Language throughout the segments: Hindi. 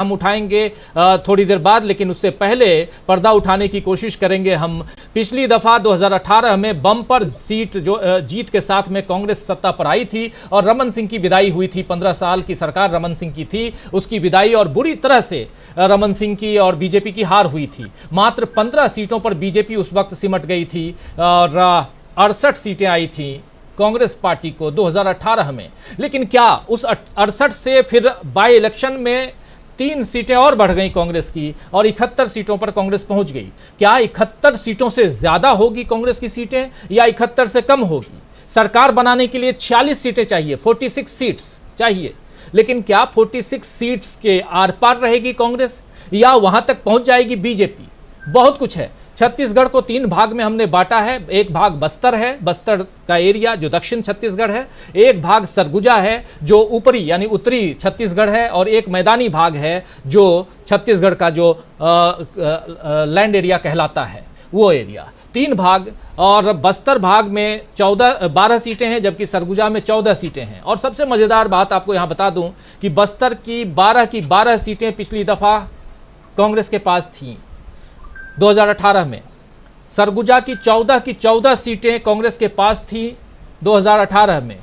हम उठाएंगे थोड़ी देर बाद, लेकिन उससे पहले पर्दा उठाने की कोशिश करेंगे हम। पिछली दफा 2018 में बम्पर सीट जो जीत के साथ में कांग्रेस सत्ता पर आई थी और रमन सिंह की विदाई हुई थी। 15 साल की सरकार रमन सिंह की थी, उसकी विदाई और बुरी तरह से रमन सिंह की और बीजेपी की हार हुई थी। मात्र 15 सीटों पर बीजेपी उस वक्त सिमट गई थी और 68 सीटें आई थी कांग्रेस पार्टी को 2018 में। लेकिन क्या उस 68 से फिर बाई इलेक्शन में 3 सीटें और बढ़ गई कांग्रेस की और 71 सीटों पर कांग्रेस पहुंच गई? क्या 71 सीटों से ज्यादा होगी कांग्रेस की सीटें या 71 से कम होगी? सरकार बनाने के लिए 46 सीटें चाहिए, 46 सीट्स चाहिए, लेकिन क्या 46 सीट्स के आर पार रहेगी कांग्रेस या वहां तक पहुंच जाएगी बीजेपी? बहुत कुछ है। छत्तीसगढ़ को 3 भाग में हमने बांटा है। एक भाग बस्तर है, बस्तर का एरिया जो दक्षिण छत्तीसगढ़ है, एक भाग सरगुजा है जो ऊपरी यानी उत्तरी छत्तीसगढ़ है, और एक मैदानी भाग है जो छत्तीसगढ़ का जो लैंड एरिया कहलाता है, वो एरिया। 3 भाग, और बस्तर भाग में 12 सीटें हैं जबकि सरगुजा में 14 सीटें हैं। और सबसे मज़ेदार बात आपको यहाँ बता दूँ कि बस्तर की 12 सीटें पिछली दफ़ा कांग्रेस के पास थीं 2018 में। सरगुजा की 14 सीटें कांग्रेस के पास थी 2018 में।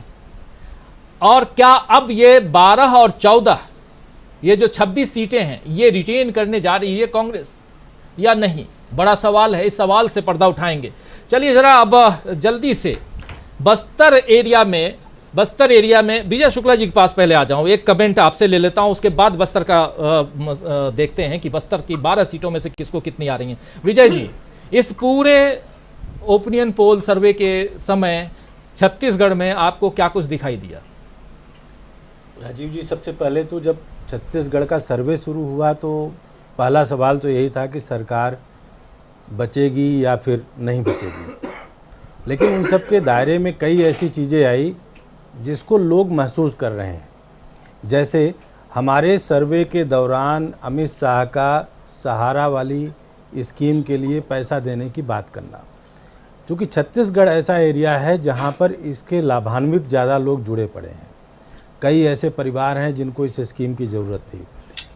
और क्या अब ये 12 और 14, ये जो 26 सीटें हैं, ये रिटेन करने जा रही है कांग्रेस या नहीं? बड़ा सवाल है, इस सवाल से पर्दा उठाएंगे। चलिए जरा अब जल्दी से बस्तर एरिया में विजय शुक्ला जी के पास पहले आ जाऊं। एक कमेंट आपसे ले लेता हूं, उसके बाद बस्तर का देखते हैं कि बस्तर की 12 सीटों में से किसको कितनी आ रही हैं। विजय जी, इस पूरे ओपिनियन पोल सर्वे के समय छत्तीसगढ़ में आपको क्या कुछ दिखाई दिया? राजीव जी, सबसे पहले तो जब छत्तीसगढ़ का सर्वे शुरू हुआ तो पहला सवाल तो यही था कि सरकार बचेगी या फिर नहीं बचेगी। लेकिन उन सब के दायरे में कई ऐसी चीज़ें आई जिसको लोग महसूस कर रहे हैं। जैसे हमारे सर्वे के दौरान अमित शाह का सहारा वाली स्कीम के लिए पैसा देने की बात करना, क्योंकि छत्तीसगढ़ ऐसा एरिया है जहां पर इसके लाभान्वित ज़्यादा लोग जुड़े पड़े हैं। कई ऐसे परिवार हैं जिनको इस स्कीम की ज़रूरत थी।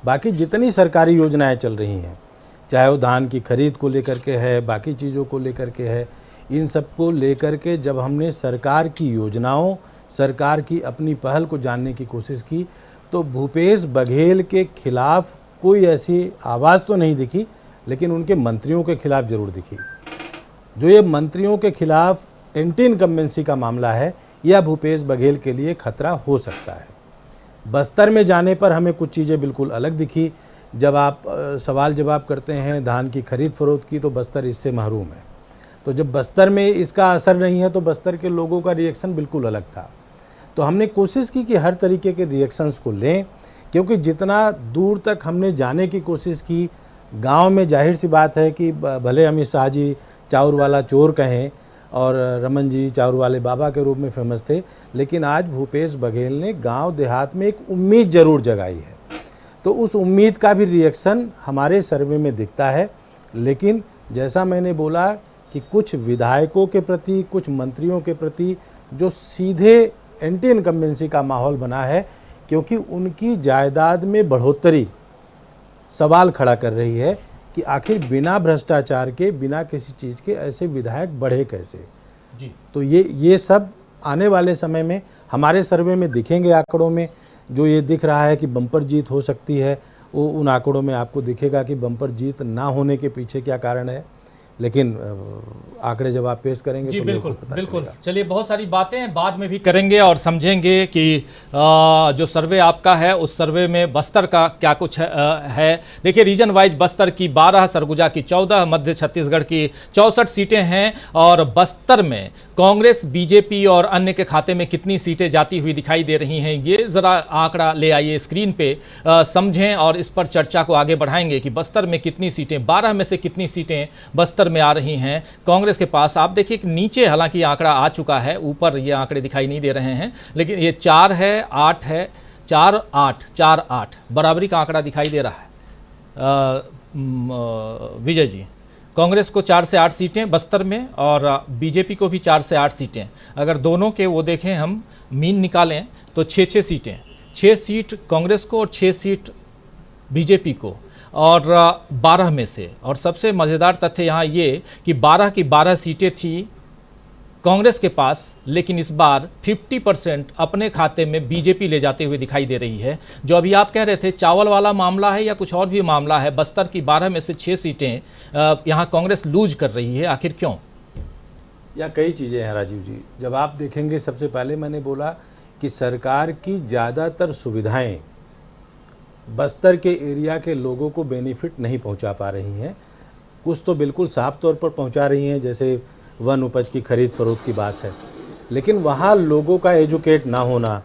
बाकी जितनी सरकारी योजनाएं चल रही हैं, चाहे वो धान की खरीद को लेकर के है, बाकी चीज़ों को लेकर के है, इन सब को लेकर के जब हमने सरकार की योजनाओं, सरकार की अपनी पहल को जानने की कोशिश की तो भूपेश बघेल के खिलाफ कोई ऐसी आवाज़ तो नहीं दिखी, लेकिन उनके मंत्रियों के खिलाफ ज़रूर दिखी। जो ये मंत्रियों के खिलाफ एंटी इनकम्बेंसी का मामला है, यह भूपेश बघेल के लिए खतरा हो सकता है। बस्तर में जाने पर हमें कुछ चीज़ें बिल्कुल अलग दिखी। जब आप सवाल जवाब करते हैं धान की खरीद फरोख्त की, तो बस्तर इससे महरूम है। तो जब बस्तर में इसका असर नहीं है तो बस्तर के लोगों का रिएक्शन बिल्कुल अलग था। तो हमने कोशिश की कि हर तरीके के रिएक्शंस को लें, क्योंकि जितना दूर तक हमने जाने की कोशिश की, गांव में जाहिर सी बात है कि भले अमित शाह जी चाउर वाला चोर कहें और रमन जी चाउर वाले बाबा के रूप में फेमस थे, लेकिन आज भूपेश बघेल ने गांव देहात में एक उम्मीद ज़रूर जगाई है। तो उस उम्मीद का भी रिएक्शन हमारे सर्वे में दिखता है। लेकिन जैसा मैंने बोला कि कुछ विधायकों के प्रति, कुछ मंत्रियों के प्रति जो सीधे एंटी इनकम्बेंसी का माहौल बना है, क्योंकि उनकी जायदाद में बढ़ोतरी सवाल खड़ा कर रही है कि आखिर बिना भ्रष्टाचार के, बिना किसी चीज़ के ऐसे विधायक बढ़े कैसे जी। तो ये सब आने वाले समय में हमारे सर्वे में दिखेंगे आंकड़ों में। जो ये दिख रहा है कि बम्पर जीत हो सकती है, वो उन आंकड़ों में आपको दिखेगा कि बम्पर जीत ना होने के पीछे क्या कारण है। लेकिन आंकड़े जब आप पेश करेंगे जी तो बिल्कुल। चलिए, बहुत सारी बातें बाद में भी करेंगे और समझेंगे कि जो सर्वे आपका है उस सर्वे में बस्तर का क्या कुछ है। देखिए, रीजन वाइज बस्तर की 12, सरगुजा की 14, मध्य छत्तीसगढ़ की 64 सीटें हैं। और बस्तर में कांग्रेस, बीजेपी और अन्य के खाते में कितनी सीटें जाती हुई दिखाई दे रही हैं, ये ज़रा आंकड़ा ले आइए स्क्रीन पे, समझें और इस पर चर्चा को आगे बढ़ाएंगे कि बस्तर में कितनी सीटें, 12 में से कितनी सीटें बस्तर में आ रही हैं कांग्रेस के पास। आप देखिए कि नीचे हालांकि आंकड़ा आ चुका है, ऊपर ये आंकड़े दिखाई नहीं दे रहे हैं, लेकिन ये 4 है, 8 है, 4, 8, 4, 8 बराबरी का आंकड़ा दिखाई दे रहा है। विजय जी, कांग्रेस को 4 से 8 सीटें बस्तर में और बीजेपी को भी 4 से 8 सीटें। अगर दोनों के वो देखें, हम मीन निकालें तो 6 सीटें, 6 सीट कांग्रेस को और 6 सीट बीजेपी को और 12 में से, और सबसे मज़ेदार तथ्य यहाँ ये कि 12 की 12 सीटें थी कांग्रेस के पास, लेकिन इस बार 50% अपने खाते में बीजेपी ले जाते हुए दिखाई दे रही है। जो अभी आप कह रहे थे चावल वाला मामला है या कुछ और भी मामला है, बस्तर की 12 में से 6 सीटें यहाँ कांग्रेस लूज कर रही है, आखिर क्यों? या कई चीज़ें हैं राजीव जी। जब आप देखेंगे, सबसे पहले मैंने बोला कि सरकार की ज़्यादातर सुविधाएं बस्तर के एरिया के लोगों को बेनिफिट नहीं पहुंचा पा रही हैं। कुछ तो बिल्कुल साफ तौर पर पहुंचा रही हैं, जैसे वन उपज की खरीद फरोख्त की बात है, लेकिन वहाँ लोगों का एजुकेट ना होना,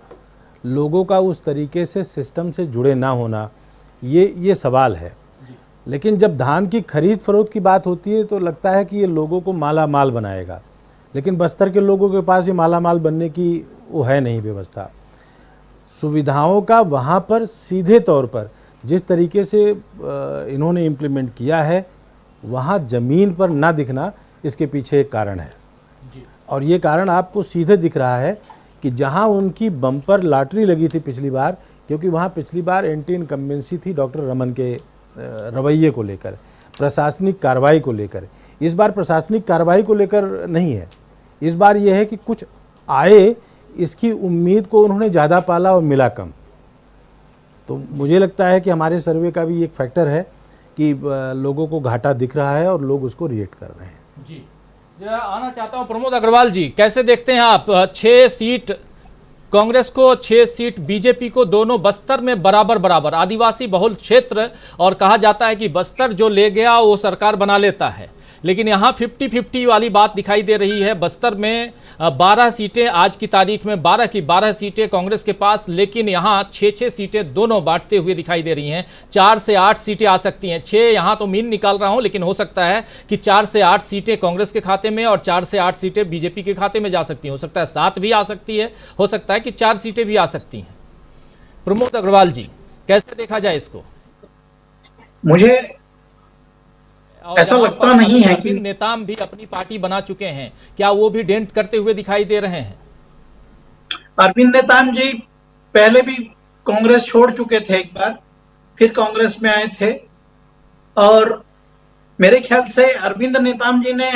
लोगों का उस तरीके से सिस्टम से जुड़े ना होना, ये सवाल है। लेकिन जब धान की खरीद फरोख्त की बात होती है तो लगता है कि ये लोगों को माला माल बनाएगा, लेकिन बस्तर के लोगों के पास ये माला माल बनने की वो है नहीं व्यवस्था। सुविधाओं का वहाँ पर सीधे तौर पर जिस तरीके से इन्होंने इम्प्लीमेंट किया है, वहाँ ज़मीन पर ना दिखना इसके पीछे एक कारण है। और ये कारण आपको सीधे दिख रहा है कि जहाँ उनकी बम्पर लॉटरी लगी थी पिछली बार, क्योंकि वहाँ पिछली बार एंटी इनकम्बेंसी थी डॉक्टर रमन के रवैये को लेकर, प्रशासनिक कार्रवाई को लेकर। इस बार प्रशासनिक कार्रवाई को लेकर नहीं है, इस बार यह है कि कुछ आए, इसकी उम्मीद को उन्होंने ज़्यादा पाला और मिला कम। तो मुझे लगता है कि हमारे सर्वे का भी एक फैक्टर है कि लोगों को घाटा दिख रहा है और लोग उसको रिएक्ट कर रहे हैं। जी, जरा आना चाहता हूं प्रमोद अग्रवाल जी, कैसे देखते हैं आप 6 सीट कांग्रेस को, 6 सीट बीजेपी को, दोनों बस्तर में बराबर बराबर, आदिवासी बहुल क्षेत्र, और कहा जाता है कि बस्तर जो ले गया वो सरकार बना लेता है, लेकिन यहाँ 50-50 वाली बात दिखाई दे रही है। बस्तर में 12 सीटें आज की तारीख में, 12 की 12 सीटें कांग्रेस के पास, लेकिन यहाँ 6-6 सीटें दोनों बांटते हुए दिखाई दे रही हैं। 4 से 8 सीटें आ सकती हैं, 6 यहाँ तो मीन निकाल रहा हूँ, लेकिन हो सकता है कि 4 से 8 सीटें कांग्रेस के खाते में और 4 से 8 सीटें बीजेपी के खाते में जा सकती हैं। हो सकता है 7 भी आ सकती है, हो सकता है कि 4 सीटें भी आ सकती हैं। प्रमोद अग्रवाल जी, कैसे देखा जाए इसको? मुझे ऐसा लगता नहीं है कि नेताम भी अपनी पार्टी बना चुके हैं, क्या वो भी डेंट करते हुए दिखाई दे रहे हैं? अरविंद नेताम जी पहले भी कांग्रेस छोड़ चुके थे, एक बार फिर कांग्रेस में आए थे, और मेरे ख्याल से अरविंद नेताम जी ने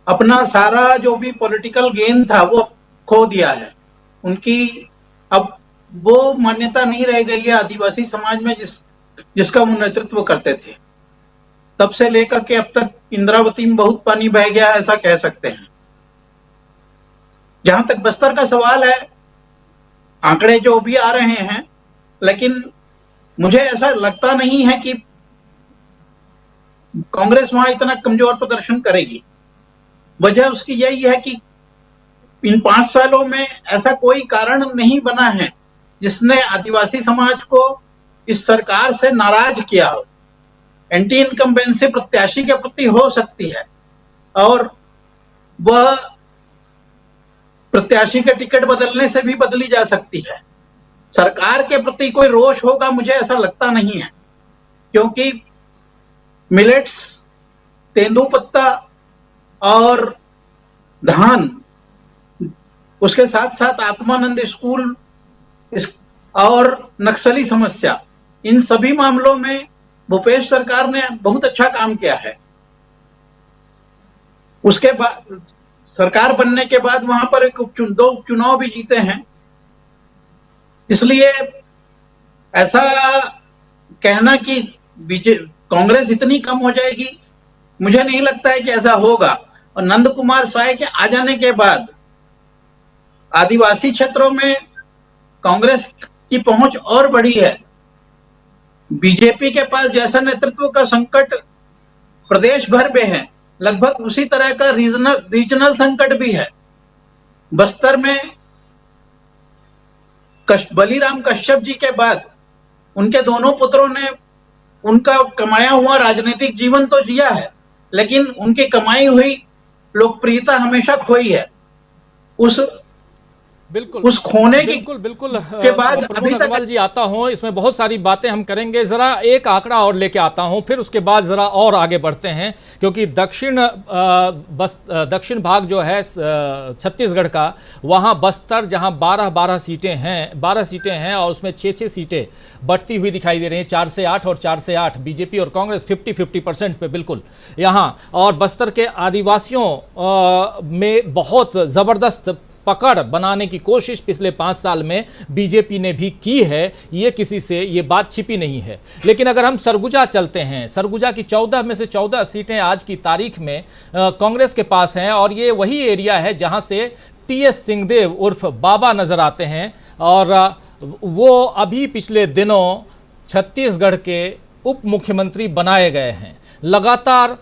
अपना सारा जो भी पॉलिटिकल गेन था वो खो दिया है। उनकी अब वो मान्यता नहीं रह गई है आदिवासी समाज में जिसका वो नेतृत्व करते थे। तब से लेकर के अब तक इंद्रावती में बहुत पानी बह गया, ऐसा कह सकते हैं। जहां तक बस्तर का सवाल है, आंकड़े जो भी आ रहे हैं, लेकिन मुझे ऐसा लगता नहीं है कि कांग्रेस वहां इतना कमजोर प्रदर्शन करेगी। वजह उसकी यही है कि इन 5 सालों में ऐसा कोई कारण नहीं बना है जिसने आदिवासी समाज को इस सरकार से नाराज किया हो। एंटी इनकम्बेंसी प्रत्याशी के प्रति हो सकती है, और वह प्रत्याशी के टिकट बदलने से भी बदली जा सकती है। सरकार के प्रति कोई रोष होगा, मुझे ऐसा लगता नहीं है, क्योंकि मिलेट्स, तेंदूपत्ता और धान, उसके साथ साथ आत्मानंद स्कूल और नक्सली समस्या, इन सभी मामलों में भूपेश सरकार ने बहुत अच्छा काम किया है। उसके बाद सरकार बनने के बाद वहां पर दो उपचुनाव भी जीते हैं। इसलिए ऐसा कहना कि कांग्रेस इतनी कम हो जाएगी, मुझे नहीं लगता है कि ऐसा होगा। और नंद कुमार साय के आ जाने के बाद आदिवासी क्षेत्रों में कांग्रेस की पहुंच और बढ़ी है। बीजेपी के पास जैसा नेतृत्व का संकट प्रदेश भर में है, लगभग उसी तरह का रीजनल संकट भी है। बस्तर में बलीराम कश्यप जी के बाद उनके दोनों पुत्रों ने उनका कमाया हुआ राजनीतिक जीवन तो जिया है, लेकिन उनकी कमाई हुई लोकप्रियता हमेशा खोई है। उस बिल्कुल उस खोने की बिल्कुल बिल्कुल के बाद प्रमोद अभी तक अग्रवाल जी आता हूं, इसमें बहुत सारी बातें हम करेंगे। जरा एक आंकड़ा और लेके आता हूं, फिर उसके बाद जरा और आगे बढ़ते हैं, क्योंकि दक्षिण भाग जो है छत्तीसगढ़ का, वहां बस्तर जहां 12 सीटें हैं और उसमें 6 सीटें बढ़ती हुई दिखाई दे रही हैं, 4 से 8 और 4 से 8, बीजेपी और कांग्रेस 50-50% पे बिल्कुल यहाँ। और बस्तर के आदिवासियों में बहुत ज़बरदस्त पकड़ बनाने की कोशिश पिछले 5 साल में बीजेपी ने भी की है, ये किसी से ये बात छिपी नहीं है। लेकिन अगर हम सरगुजा चलते हैं, सरगुजा की 14 में से 14 सीटें आज की तारीख में कांग्रेस के पास हैं, और ये वही एरिया है जहां से टीएस सिंहदेव उर्फ बाबा नजर आते हैं, और वो अभी पिछले दिनों छत्तीसगढ़ के उप मुख्यमंत्री बनाए गए हैं। लगातार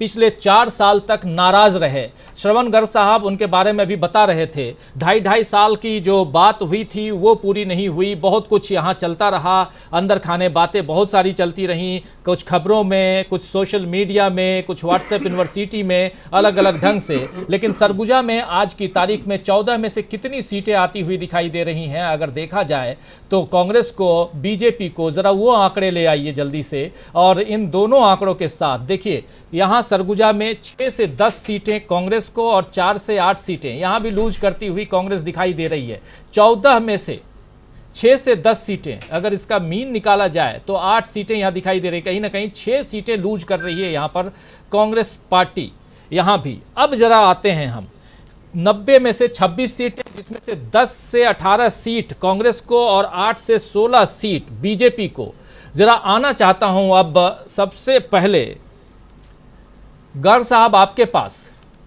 पिछले 4 साल तक नाराज रहे। श्रवण गर्ग साहब उनके बारे में भी बता रहे थे, 2.5 साल की जो बात हुई थी वो पूरी नहीं हुई, बहुत कुछ यहाँ चलता रहा, अंदर खाने बातें बहुत सारी चलती रहीं, कुछ खबरों में, कुछ सोशल मीडिया में, कुछ व्हाट्सएप यूनिवर्सिटी में, अलग अलग ढंग से। लेकिन सरगुजा में आज की तारीख में 14 में से कितनी सीटें आती हुई दिखाई दे रही हैं अगर देखा जाए तो कांग्रेस को, बीजेपी को, ज़रा वो आंकड़े ले आइए जल्दी से। और इन दोनों आंकड़ों के साथ देखिए, यहाँ सरगुजा में 6 से 10 सीटें कांग्रेस को और 4 से 8 सीटें यहाँ भी लूज करती हुई कांग्रेस दिखाई दे रही है। 14 में से 6 से 10 सीटें, अगर इसका मीन निकाला जाए तो 8 सीटें यहाँ दिखाई दे रही, कहीं ना कहीं 6 सीटें लूज कर रही है यहाँ पर कांग्रेस पार्टी। यहाँ भी अब जरा आते हैं हम 90 में से 26 सीटें, जिसमें से 10 से 18 सीट कांग्रेस को और 8 से 16 सीट बीजेपी को। जरा आना चाहता हूं अब सबसे पहले गर्ग साहब आपके पास,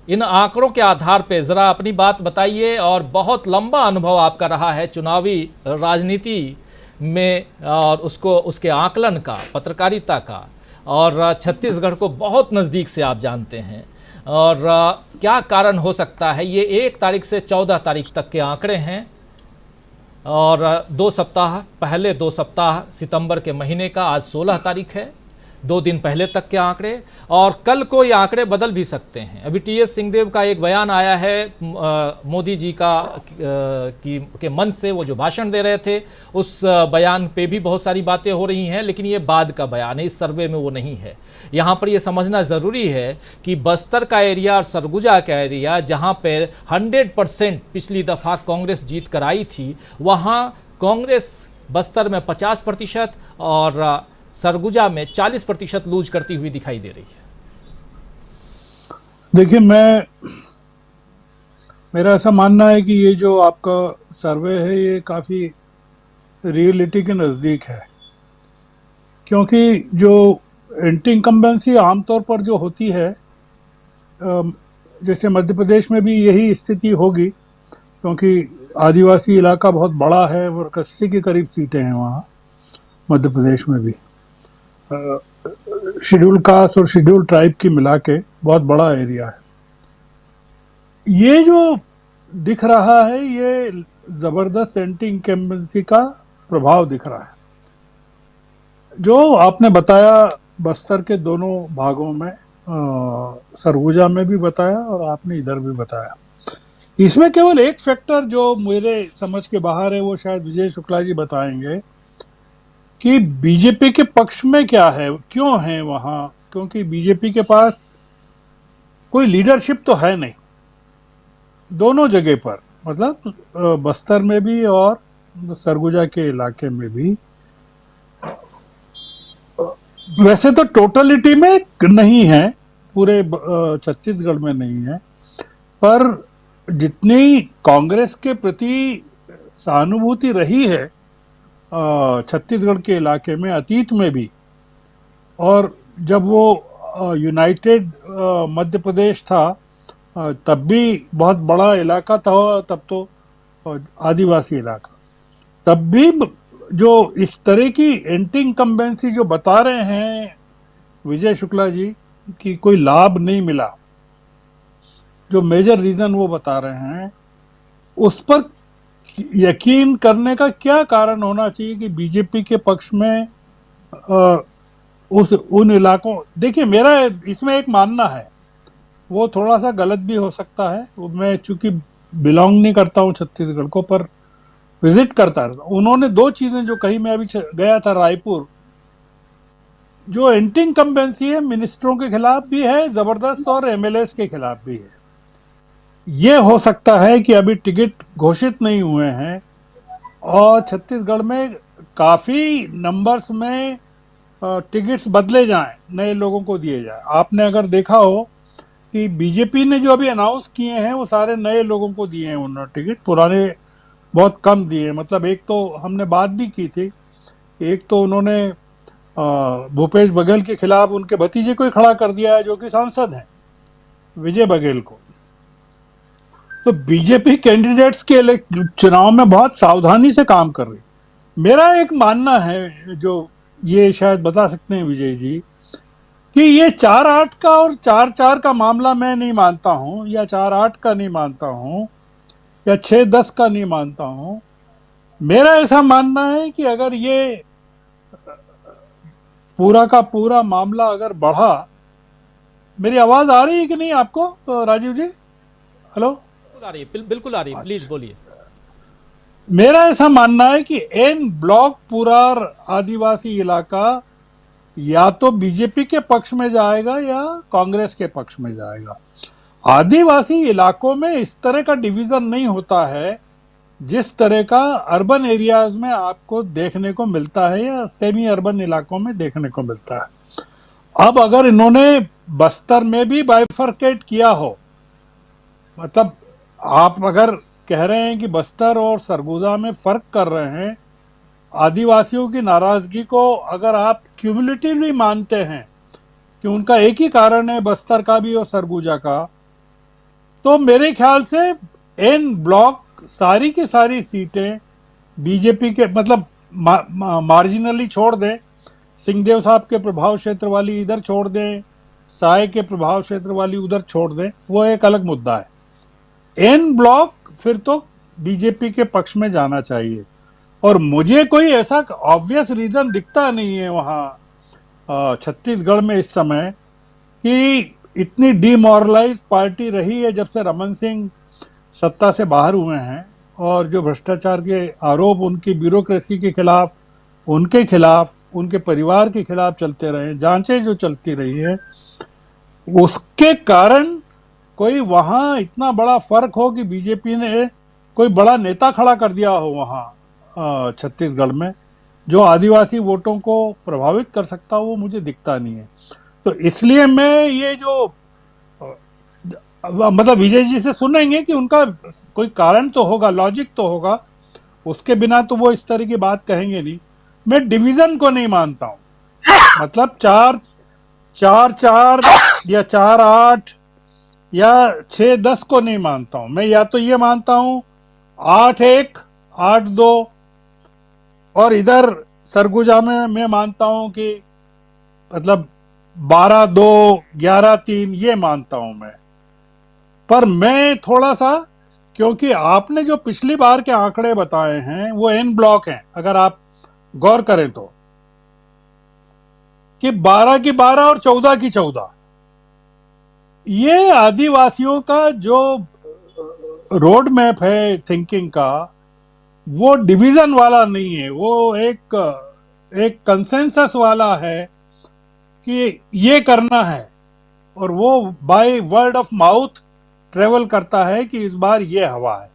इन आंकड़ों के आधार पे ज़रा अपनी बात बताइए। और बहुत लंबा अनुभव आपका रहा है चुनावी राजनीति में, और उसके आकलन का, पत्रकारिता का, और छत्तीसगढ़ को बहुत नज़दीक से आप जानते हैं। और क्या कारण हो सकता है, ये 1 तारीख से 14 तारीख तक के आंकड़े हैं, और 2 सप्ताह पहले, 2 सप्ताह सितंबर के महीने का, आज 16 तारीख है, 2 दिन पहले तक के आंकड़े, और कल को ये आंकड़े बदल भी सकते हैं। अभी टीएस सिंहदेव का एक बयान आया है मोदी जी का के मन से, वो जो भाषण दे रहे थे, उस बयान पे भी बहुत सारी बातें हो रही हैं, लेकिन ये बाद का बयान है, इस सर्वे में वो नहीं है। यहाँ पर ये समझना ज़रूरी है कि बस्तर का एरिया और सरगुजा का एरिया, जहाँ पर 100% पिछली दफ़ा कांग्रेस जीत कर आई थी, वहाँ कांग्रेस बस्तर में 50% और सरगुजा में 40% लूज करती हुई दिखाई दे रही है। देखिए, मेरा ऐसा मानना है कि ये जो आपका सर्वे है ये काफ़ी रियलिटी के नज़दीक है, क्योंकि जो एंटी इनकम्बेंसी आमतौर पर जो होती है, जैसे मध्य प्रदेश में भी यही स्थिति होगी, क्योंकि आदिवासी इलाका बहुत बड़ा है और 80 के करीब सीटें हैं वहाँ मध्य प्रदेश में भी, शेड्यूल कास्ट और शेड्यूल ट्राइब की मिला के बहुत बड़ा एरिया है। ये जो दिख रहा है ये ज़बरदस्त एंटी इनकम्बेंसी का प्रभाव दिख रहा है, जो आपने बताया बस्तर के दोनों भागों में, सरगुजा में भी बताया और आपने इधर भी बताया। इसमें केवल एक फैक्टर जो मेरे समझ के बाहर है, वो शायद विजय शुक्ला जी बताएंगे कि बीजेपी के पक्ष में क्या है, क्यों है वहाँ, क्योंकि बीजेपी के पास कोई लीडरशिप तो है नहीं दोनों जगह पर, मतलब बस्तर में भी और सरगुजा के इलाके में भी। वैसे तो टोटलिटी में नहीं है, पूरे छत्तीसगढ़ में नहीं है, पर जितनी कांग्रेस के प्रति सहानुभूति रही है छत्तीसगढ़ के इलाके में अतीत में भी, और जब वो यूनाइटेड मध्य प्रदेश था तब भी बहुत बड़ा इलाका था, तब तो आदिवासी इलाका, तब भी जो इस तरह की एंटी इनकम्बेंसी जो बता रहे हैं विजय शुक्ला जी कि कोई लाभ नहीं मिला, जो मेजर रीज़न वो बता रहे हैं, उस पर यकीन करने का क्या कारण होना चाहिए कि बीजेपी के पक्ष में उन इलाकों। देखिए, मेरा इसमें एक मानना है, वो थोड़ा सा गलत भी हो सकता है, मैं चूंकि बिलोंग नहीं करता हूँ छत्तीसगढ़ को, पर विजिट करता रहता। उन्होंने दो चीजें जो कही, मैं अभी गया था रायपुर, जो एंटी इनकम्बेंसी है मिनिस्टरों के खिलाफ भी है जबरदस्त और एमएलएस के खिलाफ भी है। ये हो सकता है कि अभी टिकट घोषित नहीं हुए हैं और छत्तीसगढ़ में काफी नंबर्स में टिकट्स बदले जाएं, नए लोगों को दिए जाए। आपने अगर देखा हो कि बीजेपी ने जो अभी अनाउंस किए हैं वो सारे नए लोगों को दिए हैं उन्होंने टिकट, पुराने बहुत कम दिए। मतलब एक तो हमने बात भी की थी, एक तो उन्होंने भूपेश बघेल के खिलाफ उनके भतीजे को ही खड़ा कर दिया है जो कि सांसद हैं, विजय बघेल को। तो बीजेपी कैंडिडेट्स के चुनाव में बहुत सावधानी से काम कर रही। मेरा एक मानना है, जो ये शायद बता सकते हैं विजय जी, कि ये 4-8 का और 4-4 का मामला मैं नहीं मानता हूं, या 4-8 का नहीं मानता हूं, या 6-10 का नहीं मानता हूं। मेरा ऐसा मानना है कि अगर ये पूरा का पूरा मामला अगर बढ़ा, मेरी आवाज आ रही है कि नहीं आपको राजीव जी? हेलो, बिल्कुल आ रही है, बिल्कुल आ रही है, प्लीज बोलिए। मेरा ऐसा मानना है कि एन ब्लॉक पूरा आदिवासी इलाका या तो बीजेपी के पक्ष में जाएगा या कांग्रेस के पक्ष में जाएगा। आदिवासी इलाकों में इस तरह का डिवीजन नहीं होता है जिस तरह का अर्बन एरियाज में आपको देखने को मिलता है या सेमी अर्बन इलाकों में देखने को मिलता है। अब अगर इन्होंने बस्तर में भी बाइफरकेट किया हो, मतलब आप अगर कह रहे हैं कि बस्तर और सरगुजा में फर्क कर रहे हैं, आदिवासियों की नाराजगी को अगर आप क्यूमुलेटिवली मानते हैं कि उनका एक ही कारण है बस्तर का भी और सरगुजा का, तो मेरे ख्याल से एन ब्लॉक सारी की सारी सीटें बीजेपी के, मतलब मार्जिनली छोड़ दें, सिंहदेव साहब के प्रभाव क्षेत्र वाली इधर छोड़ दें, साय के प्रभाव क्षेत्र वाली उधर छोड़ दें, वो एक अलग मुद्दा है। एन ब्लॉक फिर तो बीजेपी के पक्ष में जाना चाहिए। और मुझे कोई ऐसा ऑब्वियस रीजन दिखता नहीं है वहाँ छत्तीसगढ़ में इस समय कि इतनी डीमोरलाइज पार्टी रही है जब से रमन सिंह सत्ता से बाहर हुए हैं, और जो भ्रष्टाचार के आरोप उनकी ब्यूरोक्रेसी के खिलाफ, उनके खिलाफ, उनके परिवार के खिलाफ चलते रहे, जांचें जो चलती रही है, उसके कारण कोई वहाँ इतना बड़ा फर्क हो कि बीजेपी ने कोई बड़ा नेता खड़ा कर दिया हो वहाँ छत्तीसगढ़ में जो आदिवासी वोटों को प्रभावित कर सकता हो, वो मुझे दिखता नहीं है। तो इसलिए मैं ये जो मतलब विजय जी से सुनेंगे कि उनका कोई कारण तो होगा, लॉजिक तो होगा, उसके बिना तो वो इस तरह की बात कहेंगे नहीं। मैं डिवीजन को नहीं मानता हूँ, मतलब 4-4 या 4-8 या 6-10 को नहीं मानता हूँ मैं। या तो ये मानता हूँ 8-1, 8-2, और इधर सरगुजा में मैं मानता हूँ कि मतलब 12-2, 11-3, ये मानता हूँ मैं। पर मैं थोड़ा सा, क्योंकि आपने जो पिछली बार के आंकड़े बताए हैं वो एन ब्लॉक हैं, अगर आप गौर करें तो, कि 12 की 12 और 14 की 14, ये आदिवासियों का जो रोड मैप है थिंकिंग का, वो डिवीजन वाला नहीं है, वो एक कंसेंसस वाला है कि ये करना है, और वो by word of mouth travel करता है कि इस बार ये हवा है।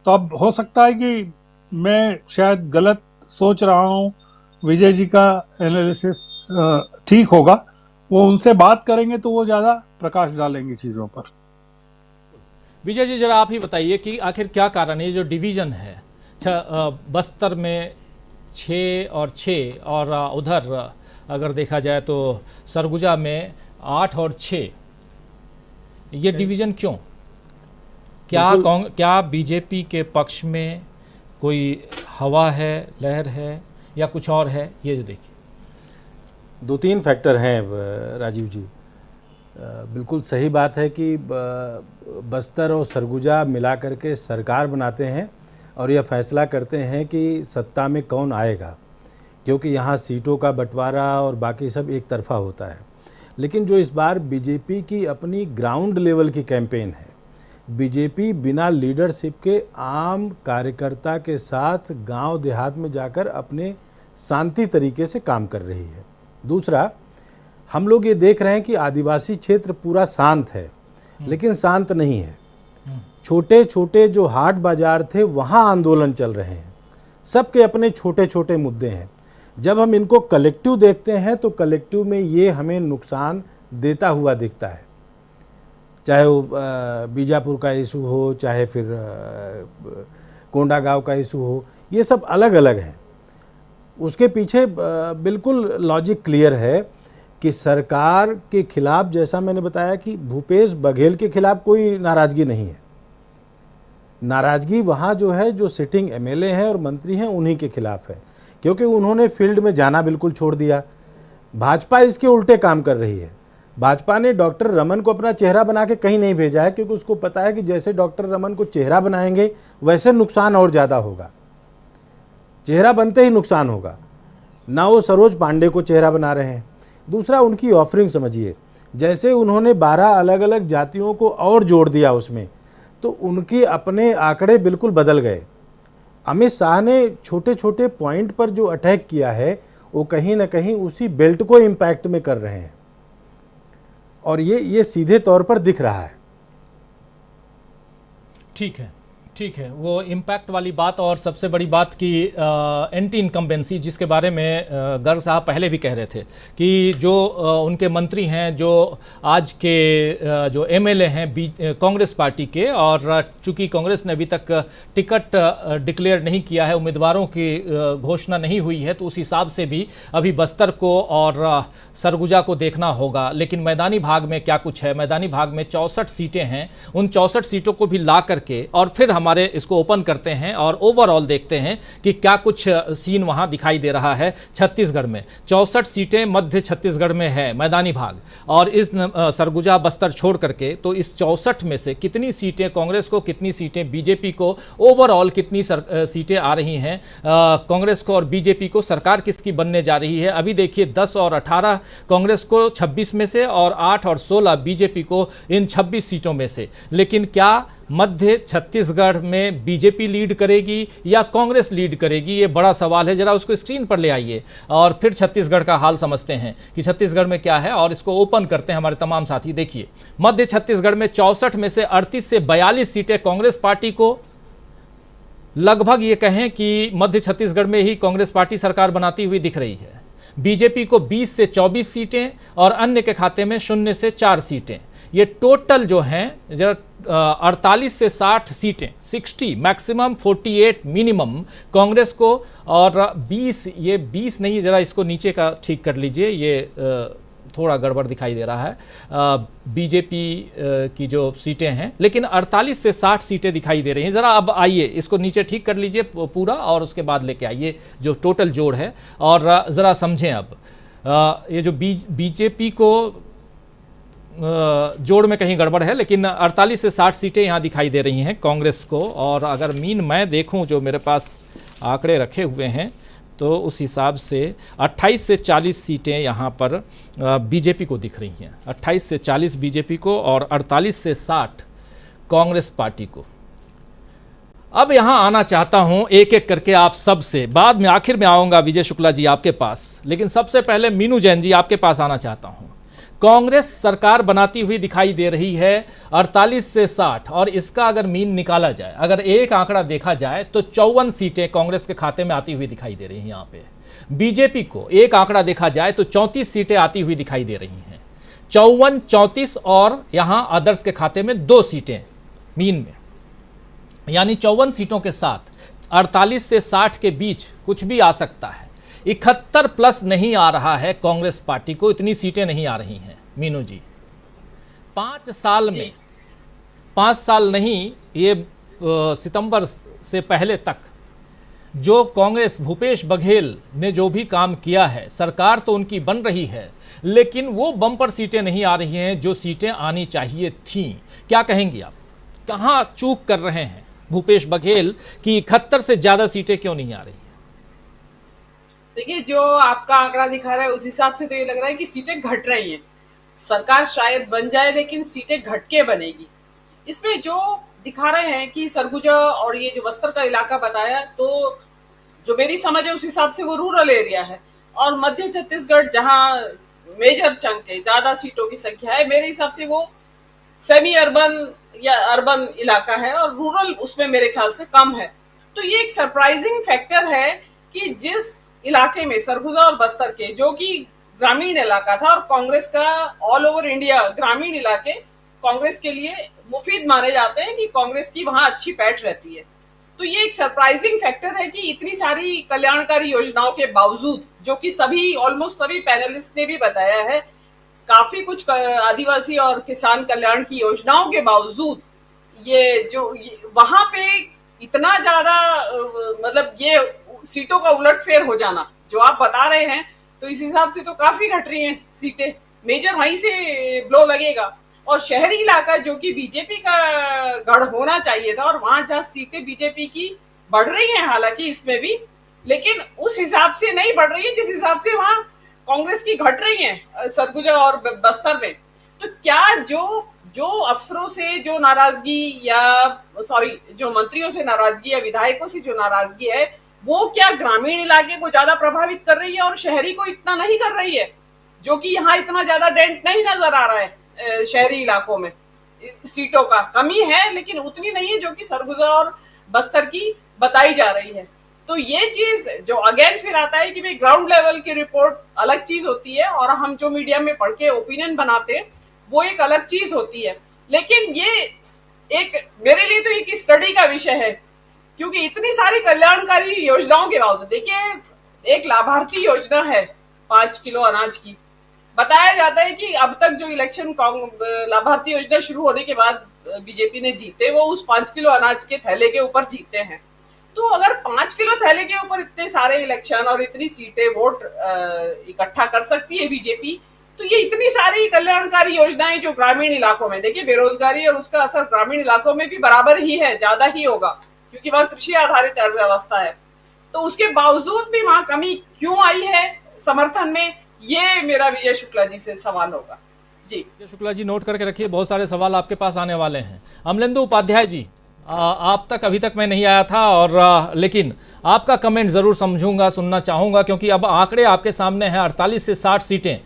तो अब हो सकता है कि मैं शायद गलत सोच रहा हूँ, विजय जी का एनालिसिस ठीक होगा, वो उनसे बात करेंगे तो वो ज़्यादा प्रकाश डालेंगे चीज़ों पर। विजय जी, जरा आप ही बताइए कि आखिर क्या कारण है जो डिवीजन है, बस्तर में 6 और 6 और उधर अगर देखा जाए तो सरगुजा में 8 और 6, ये डिवीजन क्यों? क्या बीजेपी के पक्ष में कोई हवा है, लहर है, या कुछ और है? ये जो देखिए 2-3 फैक्टर हैं राजीव जी। बिल्कुल सही बात है कि बस्तर और सरगुजा मिला करके सरकार बनाते हैं और यह फैसला करते हैं कि सत्ता में कौन आएगा, क्योंकि यहाँ सीटों का बंटवारा और बाकी सब एक तरफा होता है। लेकिन जो इस बार बीजेपी की अपनी ग्राउंड लेवल की कैंपेन है, बीजेपी बिना लीडरशिप के आम कार्यकर्ता के साथ गांव देहात में जाकर अपने शांति तरीके से काम कर रही है। दूसरा, हम लोग ये देख रहे हैं कि आदिवासी क्षेत्र पूरा शांत है, लेकिन शांत नहीं है। छोटे छोटे जो हाट बाजार थे वहाँ आंदोलन चल रहे हैं, सबके अपने छोटे छोटे मुद्दे हैं। जब हम इनको कलेक्टिव देखते हैं तो कलेक्टिव में ये हमें नुकसान देता हुआ दिखता है, चाहे वो बीजापुर का इशू हो, चाहे फिर कोंडागांव का इशू हो, ये सब अलग अलग हैं। उसके पीछे बिल्कुल लॉजिक क्लियर है कि सरकार के खिलाफ, जैसा मैंने बताया कि भूपेश बघेल के खिलाफ कोई नाराज़गी नहीं है। नाराज़गी वहाँ जो है, जो सिटिंग एमएलए हैं और मंत्री हैं उन्हीं के खिलाफ है, क्योंकि उन्होंने फील्ड में जाना बिल्कुल छोड़ दिया। भाजपा इसके उल्टे काम कर रही है। भाजपा ने डॉक्टर रमन को अपना चेहरा बना के कहीं नहीं भेजा है, क्योंकि उसको पता है कि जैसे डॉक्टर रमन को चेहरा बनाएंगे वैसे नुकसान और ज़्यादा होगा, चेहरा बनते ही नुकसान होगा। ना वो सरोज पांडे को चेहरा बना रहे हैं। दूसरा, उनकी ऑफरिंग समझिए, जैसे उन्होंने 12 अलग अलग जातियों को और जोड़ दिया उसमें, तो उनके अपने आंकड़े बिल्कुल बदल गए। अमित शाह ने छोटे छोटे पॉइंट पर जो अटैक किया है वो कहीं ना कहीं उसी बेल्ट को इम्पैक्ट में कर रहे हैं, और ये सीधे तौर पर दिख रहा है। ठीक है, वो इम्पैक्ट वाली बात। और सबसे बड़ी बात कि एंटी इनकम्बेंसी, जिसके बारे में गर्ग साहब पहले भी कह रहे थे कि जो उनके मंत्री हैं, जो आज के जो एमएलए हैं कांग्रेस पार्टी के, और चूंकि कांग्रेस ने अभी तक टिकट डिक्लेयर नहीं किया है, उम्मीदवारों की घोषणा नहीं हुई है, तो उस हिसाब से भी अभी बस्तर को और सरगुजा को देखना होगा। लेकिन मैदानी भाग में क्या कुछ है, मैदानी भाग में 64 सीटें हैं, उन 64 सीटों को भी ला करके और फिर हमारे इसको ओपन करते हैं और ओवरऑल देखते हैं कि क्या कुछ सीन वहां दिखाई दे रहा है। छत्तीसगढ़ में 64 सीटें मध्य छत्तीसगढ़ में है मैदानी भाग, और इस सरगुजा बस्तर छोड़ करके, तो इस 64 में से कितनी सीटें कांग्रेस को, कितनी सीटें बीजेपी को, ओवरऑल कितनी सीटें आ रही हैं कांग्रेस को और बीजेपी को, सरकार किसकी बनने जा रही है। अभी देखिए 10 और 18 कांग्रेस को 26 में से, और 8 और 16 बीजेपी को इन 26 सीटों में से। लेकिन क्या मध्य छत्तीसगढ़ में बीजेपी लीड करेगी या कांग्रेस लीड करेगी, ये बड़ा सवाल है। जरा उसको स्क्रीन पर ले आइए और फिर छत्तीसगढ़ का हाल समझते हैं कि छत्तीसगढ़ में क्या है, और इसको ओपन करते हैं हमारे तमाम साथी। देखिए, मध्य छत्तीसगढ़ में 64 में से 38 से 42 सीटें कांग्रेस पार्टी को, लगभग ये कहें कि मध्य छत्तीसगढ़ में ही कांग्रेस पार्टी सरकार बनाती हुई दिख रही है। बीजेपी को 20 से 24 सीटें और अन्य के खाते में 0 से 4 सीटें। ये टोटल जो हैं जरा 48 से 60 सीटें, 60 मैक्सिमम, 48 मिनिमम कांग्रेस को, और 20 नहीं, जरा इसको नीचे का ठीक कर लीजिए, ये थोड़ा गड़बड़ दिखाई दे रहा है। बीजेपी की जो सीटें हैं, लेकिन 48 से 60 सीटें दिखाई दे रही हैं। ज़रा अब आइए इसको नीचे ठीक कर लीजिए पूरा, और उसके बाद लेके आइए जो टोटल जोड़ है, और ज़रा समझें अब ये जो बीजेपी को जोड़ में कहीं गड़बड़ है, लेकिन 48 से 60 सीटें यहाँ दिखाई दे रही हैं कांग्रेस को। और अगर मैं देखूँ जो मेरे पास आंकड़े रखे हुए हैं, तो उस हिसाब से 28 से 40 सीटें यहाँ पर बीजेपी को दिख रही हैं। 28 से 40 बीजेपी को और 48 से 60 कांग्रेस पार्टी को। अब यहाँ आना चाहता हूँ एक एक करके आप सबसे, बाद में आखिर में आऊँगा विजय शुक्ला जी आपके पास, लेकिन सबसे पहले मीनू जैन जी आपके पास आना चाहता हूँ। कांग्रेस सरकार बनाती हुई दिखाई दे रही है 48 से 60, और इसका अगर मीन निकाला जाए, अगर एक आंकड़ा देखा जाए, तो 54 सीटें कांग्रेस के खाते में आती हुई दिखाई दे रही हैं। यहाँ पे बीजेपी को एक आंकड़ा देखा जाए तो 34 सीटें आती हुई दिखाई दे रही हैं, 54, 34, और यहाँ अदर्स के खाते में 2 सीटें मीन में, यानी 54 सीटों के साथ 48 से 60 के बीच कुछ भी आ सकता है। 71 प्लस नहीं आ रहा है कांग्रेस पार्टी को, इतनी सीटें नहीं आ रही हैं मीनू जी। 5 साल में, 5 साल नहीं, ये सितंबर से पहले तक जो कांग्रेस, भूपेश बघेल ने जो भी काम किया है, सरकार तो उनकी बन रही है, लेकिन वो बम्पर सीटें नहीं आ रही हैं जो सीटें आनी चाहिए थीं। क्या कहेंगी आप, कहाँ चूक कर रहे हैं भूपेश बघेल की 71 से ज़्यादा सीटें क्यों नहीं आ रही? देखिए, जो आपका आंकड़ा दिखा रहा है उस हिसाब से तो ये लग रहा है कि सीटें घट रही हैं। सरकार शायद बन जाए, लेकिन सीटें घट के बनेगी। इसमें जो दिखा रहे हैं कि सरगुजा और ये जो बस्तर का इलाका बताया, तो जो मेरी समझ है उस हिसाब से वो रूरल एरिया है, और मध्य छत्तीसगढ़ जहां मेजर चंक है, ज्यादा सीटों की संख्या है, मेरे हिसाब से वो सेमी अर्बन या अर्बन इलाका है, और रूरल उसमें मेरे ख्याल से कम है। तो ये एक सरप्राइजिंग फैक्टर है कि जिस इलाके में सरगुजा और बस्तर के, जो कि ग्रामीण इलाका था, और कांग्रेस का ऑल ओवर इंडिया ग्रामीण इलाके कांग्रेस के लिए मुफीद माने जाते हैं कि कांग्रेस की वहां अच्छी पैठ रहती है। तो ये एक सरप्राइजिंग फैक्टर है कि इतनी सारी कल्याणकारी योजनाओं के बावजूद, जो कि सभी ऑलमोस्ट सभी पैनलिस्ट ने भी बताया है, काफी कुछ आदिवासी और किसान कल्याण की योजनाओं के बावजूद वहां पे इतना ज्यादा मतलब ये सीटों का उलटफेर हो जाना जो आप बता रहे हैं, तो इस हिसाब से तो काफी घट रही हैं सीटें, मेजर वहीं से ब्लो लगेगा। और शहरी इलाका जो कि बीजेपी का गढ़ होना चाहिए था, और वहां जहां सीटें बीजेपी की बढ़ रही हैं हालांकि इसमें भी, लेकिन उस हिसाब से नहीं बढ़ रही है जिस हिसाब से वहां कांग्रेस की घट रही है सरगुजा और बस्तर में। तो क्या जो अफसरों से जो नाराजगी या जो मंत्रियों से नाराजगी या विधायकों से जो नाराजगी है, वो क्या ग्रामीण इलाके को ज्यादा प्रभावित कर रही है और शहरी को इतना नहीं कर रही है, जो कि यहाँ इतना ज्यादा डेंट नहीं नजर आ रहा है। शहरी इलाकों में सीटों का कमी है, लेकिन उतनी नहीं है जो कि सरगुजा और बस्तर की बताई जा रही है। तो ये चीज जो अगेन फिर आता है कि भाई ग्राउंड लेवल की रिपोर्ट अलग चीज होती है, और हम जो मीडिया में पढ़ के ओपिनियन बनाते हैं वो एक अलग चीज होती है। लेकिन ये एक मेरे लिए तो एक स्टडी का विषय है, क्योंकि इतनी सारी कल्याणकारी योजनाओं के बावजूद, देखिए एक लाभार्थी योजना है 5 किलो अनाज की, बताया जाता है कि अब तक जो इलेक्शन लाभार्थी योजना शुरू होने के बाद बीजेपी ने जीते, वो उस 5 किलो अनाज के थैले के ऊपर जीते हैं। तो अगर 5 किलो थैले के ऊपर इतने सारे इलेक्शन और इतनी सीटें वोट इकट्ठा कर सकती है बीजेपी, तो ये इतनी सारी कल्याणकारी योजनाएं जो ग्रामीण इलाकों में, देखिए बेरोजगारी और उसका असर ग्रामीण इलाकों में भी बराबर ही है, ज्यादा ही होगा, क्योंकि वहां कृषि आधारित अर्थव्यवस्था है। तो उसके बावजूद भी वहां कमी क्यों आई है समर्थन में, ये मेरा विजय शुक्ला जी से सवाल होगा। जी विजय शुक्ला जी, नोट करके रखिए, बहुत सारे सवाल आपके पास आने वाले हैं। अमलेंदु उपाध्याय जी, आप तक अभी तक मैं नहीं आया था, और लेकिन आपका कमेंट ज़रूर समझूंगा, सुनना चाहूँगा, क्योंकि अब आंकड़े आपके सामने हैं। 48 से 60 सीटें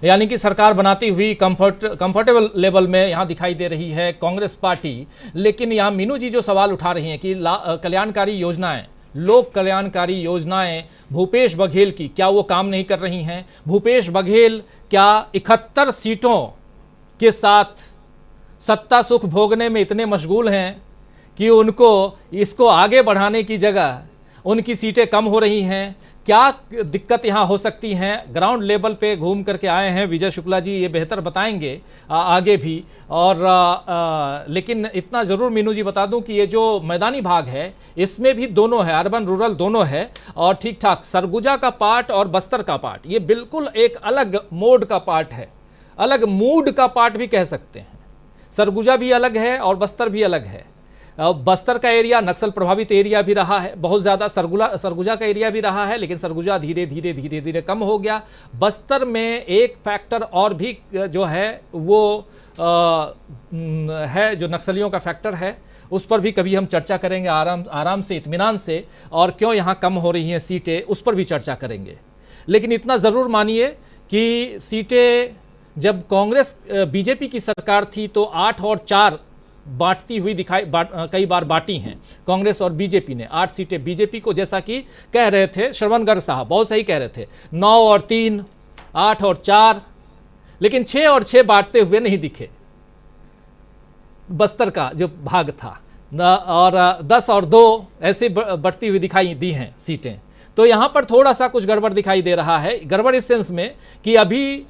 यानी कि सरकार बनाती हुई कंफर्टेबल लेवल में यहाँ दिखाई दे रही है कांग्रेस पार्टी। लेकिन यहाँ मीनू जी जो सवाल उठा रही हैं कि कल्याणकारी योजनाएं, लोक कल्याणकारी योजनाएं भूपेश बघेल की, क्या वो काम नहीं कर रही हैं? भूपेश बघेल क्या 71 सीटों के साथ सत्ता सुख भोगने में इतने मशगूल हैं कि उनको इसको आगे बढ़ाने की जगह उनकी सीटें कम हो रही हैं? क्या दिक्कत यहाँ हो सकती हैं? ग्राउंड लेवल पे घूम करके आए हैं विजय शुक्ला जी, ये बेहतर बताएंगे आगे भी। और लेकिन इतना ज़रूर मीनू जी बता दूं कि ये जो मैदानी भाग है इसमें भी दोनों है, अर्बन रूरल दोनों है, और ठीक ठाक सरगुजा का पार्ट और बस्तर का पार्ट ये बिल्कुल एक अलग मोड का पार्ट है, अलग मूड का पार्ट भी कह सकते हैं। सरगुजा भी अलग है और बस्तर भी अलग है। बस्तर का एरिया नक्सल प्रभावित एरिया भी रहा है बहुत ज़्यादा, सरगुजा का एरिया भी रहा है, लेकिन सरगुजा धीरे धीरे कम हो गया। बस्तर में एक फैक्टर और भी जो है वो है, जो नक्सलियों का फैक्टर है, उस पर भी कभी हम चर्चा करेंगे आराम से, इत्मीनान से, और क्यों यहाँ कम हो रही हैं सीटें उस पर भी चर्चा करेंगे। लेकिन इतना ज़रूर मानिए कि सीटें जब कांग्रेस बीजेपी की सरकार थी तो 8 और 4 बांटती हुई कई बार बांटी हैं कांग्रेस और बीजेपी ने। 8 सीटें बीजेपी को, जैसा कि कह रहे थे श्रवण गर्ग साहब, बहुत सही कह रहे थे, 9 और 3, 8 और 4, लेकिन 6 और 6 बांटते हुए नहीं दिखे बस्तर का जो भाग था, और 10 और 2 ऐसे बढ़ती हुई दिखाई दी हैं सीटें। तो यहाँ पर थोड़ा सा कुछ गड़बड़ दिखाई दे रहा है। गड़बड़ इस सेंस में कि अभी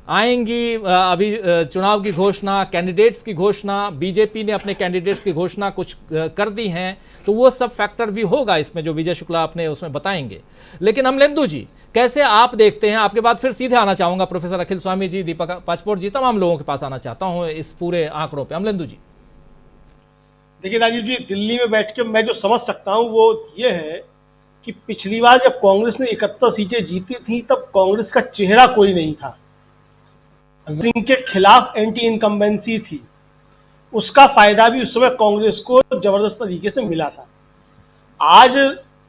आएंगी, अभी चुनाव की घोषणा, कैंडिडेट्स की घोषणा, बीजेपी ने अपने कैंडिडेट्स की घोषणा कुछ कर दी हैं, तो वो सब फैक्टर भी होगा इसमें जो विजय शुक्ला अपने उसमें बताएंगे। लेकिन अमलेंदु जी, कैसे आप देखते हैं? आपके बाद फिर सीधे आना चाहूँगा प्रोफेसर अखिल स्वामी जी, दीपक पाचपोर जी, तमाम लोगों के पास आना चाहता हूँ इस पूरे आंकड़ों पर। अमलेंदु जी, देखिए राजीव जी, दिल्ली में बैठ के मैं जो समझ सकता हूँ वो ये है कि पिछली बार जब कांग्रेस ने 71 सीटें जीती थी तब कांग्रेस का चेहरा कोई नहीं था, सिंह के खिलाफ एंटी इनकम्बेंसी थी। उसका फायदा भी उस समय कांग्रेस को जबरदस्त तरीके से मिला था। आज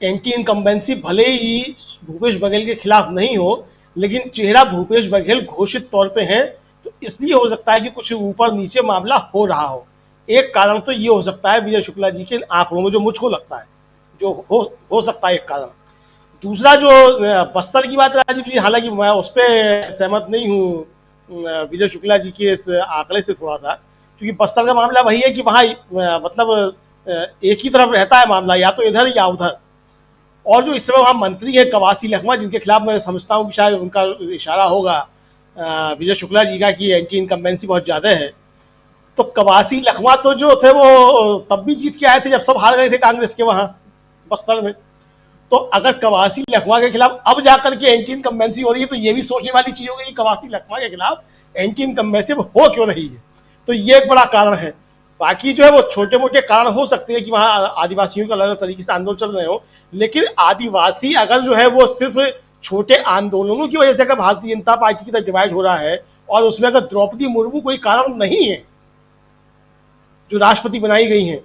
एंटी इनकम्बेंसी भले ही भूपेश बघेल के खिलाफ नहीं हो, लेकिन चेहरा भूपेश बघेल घोषित तौर पे है, तो इसलिए हो सकता है कि कुछ ऊपर नीचे मामला हो रहा हो। एक कारण तो ये हो सकता है विजय शुक्ला जी के आंकड़ों में, जो मुझको लगता है जो हो सकता है एक कारण। दूसरा जो बस्तर की बात राजीव जी, हालांकि मैं उस पर सहमत नहीं हूँ विजय शुक्ला जी के इस आंकड़े से थोड़ा सा, क्योंकि बस्तर का मामला वही है कि वहाँ मतलब एक ही तरफ रहता है मामला, या तो इधर या उधर। और जो इस समय वहाँ मंत्री है कवासी लखमा, जिनके खिलाफ मैं समझता हूँ कि शायद उनका इशारा होगा विजय शुक्ला जी का कि एंटी इनकम्बेंसी बहुत ज़्यादा है, तो कवासी लखमा तो जो थे वो तब भी जीत के आए थे जब सब हार गए थे कांग्रेस के वहाँ बस्तर में। तो अगर कवासी लखमा के खिलाफ अब जाकर के एंटी इनकम्बेंसी हो रही है, तो ये भी सोचने वाली चीज हो गई कि कवासी लखमा के खिलाफ एंटी इनकम्बेंसी हो क्यों रही है। तो ये एक बड़ा कारण है। बाकी जो है वो छोटे मोटे कारण हो सकते हैं कि वहाँ आदिवासियों का अलग अलग तरीके से आंदोलन चल रहे हो, लेकिन आदिवासी अगर जो है वो सिर्फ छोटे आंदोलनों की वजह से अगर भारतीय जनता पार्टी की तरफ डिवाइड हो रहा है, और उसमें अगर द्रौपदी मुर्मू कोई कारण नहीं है जो राष्ट्रपति बनाई गई हैं,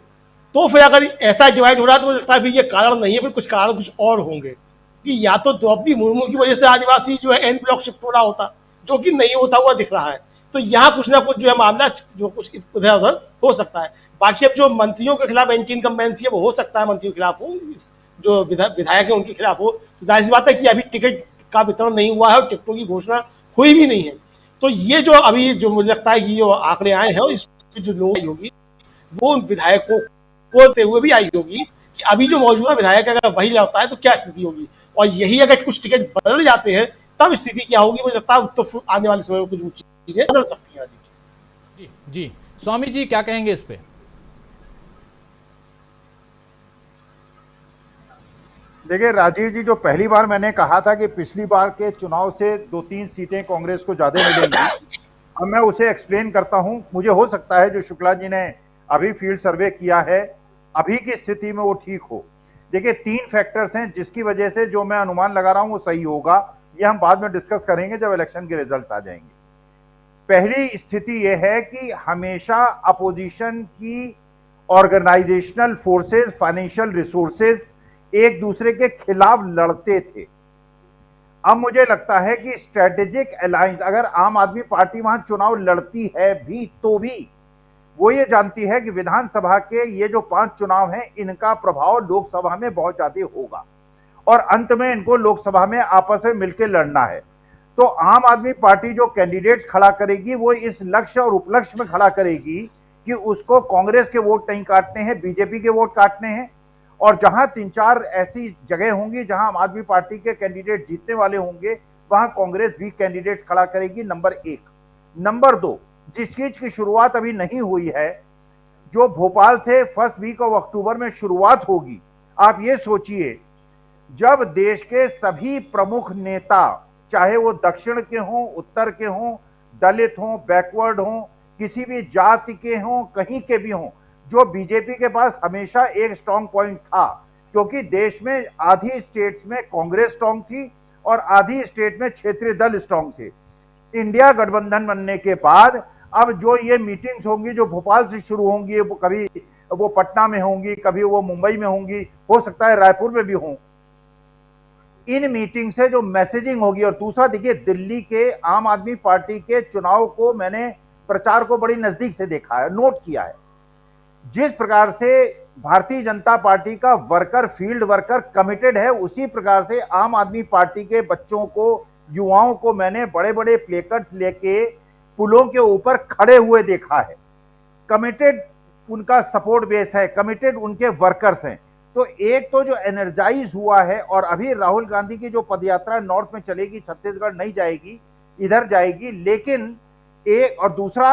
तो फिर अगर ऐसा डिवाइड हो रहा है तो मुझे लगता है फिर ये कारण नहीं है, फिर कुछ कारण कुछ और होंगे कि या तो द्रौपदी मुर्मू की वजह से आदिवासी जो है एन ब्लॉक शिफ्ट हो रहा होता, जो कि नहीं होता हुआ दिख रहा है। तो यहाँ कुछ ना कुछ जो है मामला जो कुछ इधर उधर हो सकता है। बाकी अब जो मंत्रियों के खिलाफ एंटी इनकम्बेंसी है वो हो सकता है मंत्रियों के खिलाफ हो, जो विधायक है उनके खिलाफ हो, तो जाहिर सी बात है कि अभी टिकट का वितरण नहीं हुआ है और टिकटों की घोषणा हुई भी नहीं है। तो ये जो अभी जो मुझे लगता है कि जो आंकड़े आए हैं इसकी जो लोग आई होगी वो उन विधायकों को होते हुए भी आई होगी कि अभी जो मौजूदा विधायक अगर वही लड़ता है तो क्या स्थिति होगी, और यही अगर कुछ टिकट बदल जाते हैं तब स्थिति क्या होगी। मुझे लगता है तो आने वाले समय में कुछ चीजें बदल सकती हैं। जी जी, स्वामी जी क्या कहेंगे इस पे? देखिए राजीव जी, जो पहली बार मैंने कहा था कि पिछली बार के चुनाव से 2-3 सीटें कांग्रेस को ज्यादा मिलेंगी, अब मैं उसे एक्सप्लेन करता हूं। मुझे हो सकता है जो शुक्ला जी ने अभी फील्ड सर्वे किया है अभी की स्थिति में वो ठीक हो। देखिए 3 फैक्टर्स हैं जिसकी वजह से जो मैं अनुमान लगा रहा हूं वो सही होगा, ये हम बाद में डिस्कस करेंगे जब इलेक्शन के रिजल्ट्स आ जाएंगे। पहली स्थिति यह है कि हमेशा अपोजिशन की ऑर्गेनाइजेशनल फोर्सेस, फाइनेंशियल रिसोर्सेज एक दूसरे के खिलाफ लड़ते थे। अब मुझे लगता है कि स्ट्रेटेजिक अलायंस, अगर आम आदमी पार्टी वहां चुनाव लड़ती है भी तो भी वो ये जानती है कि विधानसभा के ये जो 5 चुनाव हैं इनका प्रभाव लोकसभा में बहुत ज्यादा होगा और अंत में इनको लोकसभा में आपस में मिलकर लड़ना है। तो आम आदमी पार्टी जो कैंडिडेट्स खड़ा करेगी वो इस लक्ष्य और उपलक्ष्य में खड़ा करेगी कि उसको कांग्रेस के वोट नहीं काटने हैं, बीजेपी के वोट काटने हैं। और जहां 3-4 ऐसी जगह होंगी जहां आम आदमी पार्टी के कैंडिडेट जीतने वाले होंगे वहां कांग्रेस वीक कैंडिडेट्स खड़ा करेगी, नंबर 1। नंबर 2, जिस चीज की शुरुआत अभी नहीं हुई है, जो भोपाल से फर्स्ट वीक ऑफ अक्टूबर में शुरुआत होगी। आप ये सोचिए, जब देश के सभी प्रमुख नेता, चाहे वो दक्षिण के हों, उत्तर के हों, दलित हों, बैकवर्ड हों, किसी भी जाति के हों, कहीं के भी हों, जो बीजेपी के पास हमेशा एक स्ट्रांग पॉइंट था, क्योंकि देश में आधी स्टेट्स में कांग्रेस स्ट्रांग थी और आधी स्टेट में क्षेत्रीय दल स्ट्रांग थे। इंडिया गठबंधन बनने के बाद अब जो ये मीटिंग्स होंगी जो भोपाल से शुरू होंगी, वो कभी वो पटना में होंगी, कभी वो मुंबई में होंगी, हो सकता है रायपुर में भी हों। इन मीटिंग से जो मैसेजिंग होगी, और दूसरा देखिए दिल्ली के आम आदमी पार्टी के चुनाव को मैंने प्रचार को बड़ी नजदीक से देखा है, नोट किया है। जिस प्रकार से भारतीय जनता पार्टी का वर्कर, फील्ड वर्कर कमिटेड है, उसी प्रकार से आम आदमी पार्टी के बच्चों को, युवाओं को मैंने बड़े बड़े प्लेकर्ड्स लेके पुलों के ऊपर खड़े हुए देखा है। कमिटेड उनका सपोर्ट बेस है, कमिटेड उनके वर्कर्स हैं। तो एक तो जो एनर्जाइज हुआ है, और अभी राहुल गांधी की जो पदयात्रा नॉर्थ में चलेगी, छत्तीसगढ़ नहीं जाएगी, इधर जाएगी, लेकिन एक और दूसरा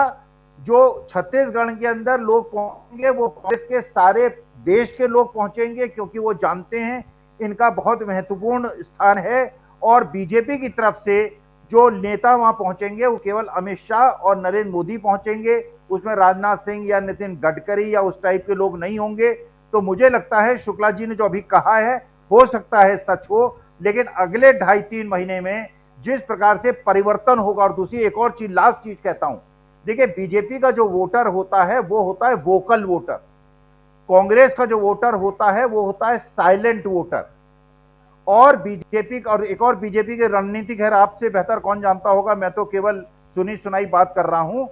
जो छत्तीसगढ़ के अंदर लोग पहुंचेंगे वो कांग्रेस के सारे देश के लोग पहुंचेंगे, क्योंकि वो जानते हैं इनका बहुत महत्वपूर्ण स्थान है। और बीजेपी की तरफ से जो नेता वहां पहुंचेंगे वो केवल अमित शाह और नरेंद्र मोदी पहुंचेंगे, उसमें राजनाथ सिंह या नितिन गडकरी या उस टाइप के लोग नहीं होंगे। तो मुझे लगता है शुक्ला जी ने जो अभी कहा है हो सकता है सच हो, लेकिन अगले 2.5-3 महीने में जिस प्रकार से परिवर्तन होगा। और दूसरी एक और चीज, लास्ट चीज कहता हूं, देखिए, बीजेपी का जो वोटर होता है वो होता है वोकल वोटर, कांग्रेस का जो वोटर होता है वो होता है साइलेंट वोटर। और बीजेपी और एक और बीजेपी के रणनीति, खैर आपसे बेहतर कौन जानता होगा, मैं तो केवल सुनी सुनाई बात कर रहा हूं।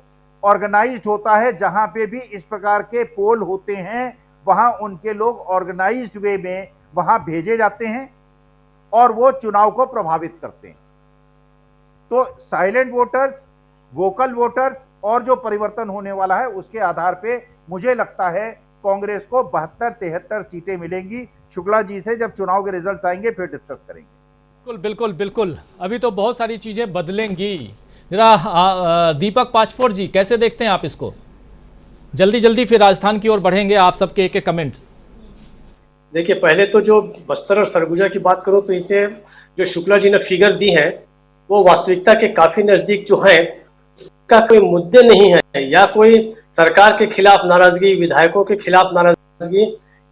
ऑर्गेनाइज्ड होता है, जहां पे भी इस प्रकार के पोल होते हैं वहां उनके लोग ऑर्गेनाइज्ड वे में वहां भेजे जाते हैं और वो चुनाव को प्रभावित करते हैं। तो साइलेंट वोटर्स, वोकल वोटर्स और जो परिवर्तन होने वाला है उसके आधार पे मुझे लगता है कांग्रेस को 72-73 सीटें मिलेंगी। शुक्ला जी से जब चुनाव के रिजल्ट्स आएंगे फिर डिस्कस करेंगे। बिल्कुल बिल्कुल बिल्कुल, अभी तो बहुत सारी चीजें बदलेंगी। जरा दीपक पाचपोर जी, कैसे देखते हैं आप इसको? जल्दी जल्दी फिर राजस्थान की ओर बढ़ेंगे, आप सबके एक एक कमेंट। देखिए, पहले तो जो बस्तर और सरगुजा की बात करूं तो इसमें जो शुक्ला जी ने फिगर दी है वो वास्तविकता के काफी नजदीक जो है। का कोई मुद्दे नहीं है या कोई सरकार के खिलाफ नाराजगी, विधायकों के खिलाफ नाराजगी,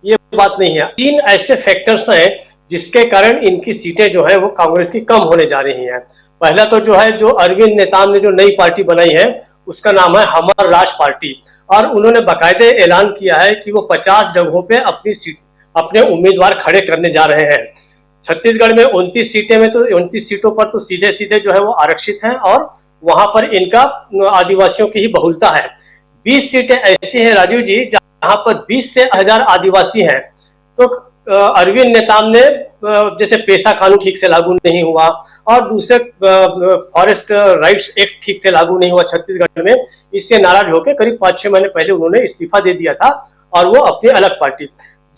ये बात नहीं है। 3 ऐसे फैक्टर्स हैं जिसके कारण इनकी सीटें जो है वो कांग्रेस की कम होने जा रही हैं। पहला तो जो है, जो अरविंद नेताम ने जो नई पार्टी बनाई है उसका नाम है हमर राज पार्टी, और उन्होंने बाकायदे ऐलान किया है कि वो 50 जगहों पे अपने उम्मीदवार खड़े करने जा रहे हैं। छत्तीसगढ़ में 29 सीटें में तो 29 सीटों पर तो सीधे सीधे जो है वो आरक्षित हैं और वहां पर इनका आदिवासियों की ही बहुलता है। 20 सीटें ऐसी हैं राजीव जी जहां पर 20 से 1000 आदिवासी हैं। तो अरविंद नेताम ने जैसे पेशा कानून ठीक से लागू नहीं हुआ और दूसरे फॉरेस्ट राइट्स एक्ट ठीक से लागू नहीं हुआ छत्तीसगढ़ में, इससे नाराज होकर करीब 5-6 महीने पहले उन्होंने इस्तीफा दे दिया था और वो अपनी अलग पार्टी।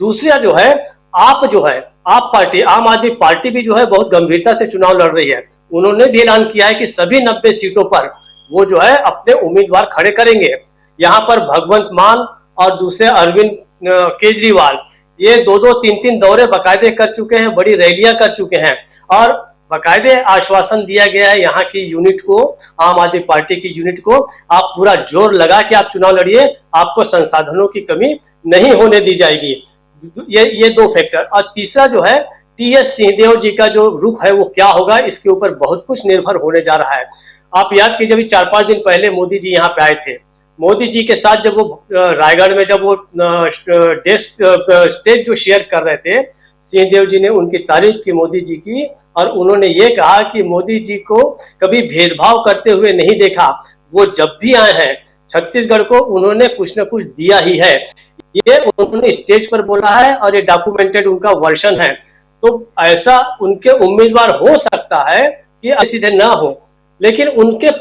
दूसरा जो है, आप पार्टी, आम आदमी पार्टी भी जो है बहुत गंभीरता से चुनाव लड़ रही है। उन्होंने भी ऐलान किया है कि सभी 90 सीटों पर वो जो है अपने उम्मीदवार खड़े करेंगे। यहाँ पर भगवंत मान और दूसरे अरविंद केजरीवाल ये 2-2, 3-3 दौरे बाकायदे कर चुके हैं, बड़ी रैलियां कर चुके हैं और बाकायदे आश्वासन दिया गया है यहाँ की यूनिट को, आम आदमी पार्टी की यूनिट को, आप पूरा जोर लगा के आप चुनाव लड़िए, आपको संसाधनों की कमी नहीं होने दी जाएगी। ये 2 फैक्टर। और तीसरा जो है, टीएस सिंहदेव जी का जो रुख है वो क्या होगा, इसके ऊपर बहुत कुछ निर्भर होने जा रहा है। आप याद कीजिए, अभी 4-5 दिन पहले मोदी जी यहाँ पे आए थे। मोदी जी के साथ जब वो रायगढ़ में जब वो स्टेज जो शेयर कर रहे थे, सिंहदेव जी ने उनकी तारीफ की मोदी जी की और उन्होंने ये कहा कि मोदी जी को कभी भेदभाव करते हुए नहीं देखा। वो जब भी आए हैं छत्तीसगढ़ को उन्होंने कुछ न कुछ दिया ही है। ये उन्होंने स्टेज पर बोला है और ये डॉक्यूमेंटेड उनका वर्जन है। तो ऐसा उनके उम्मीदवार हो सकता है कि सीधे ना हो, लेकिन उनके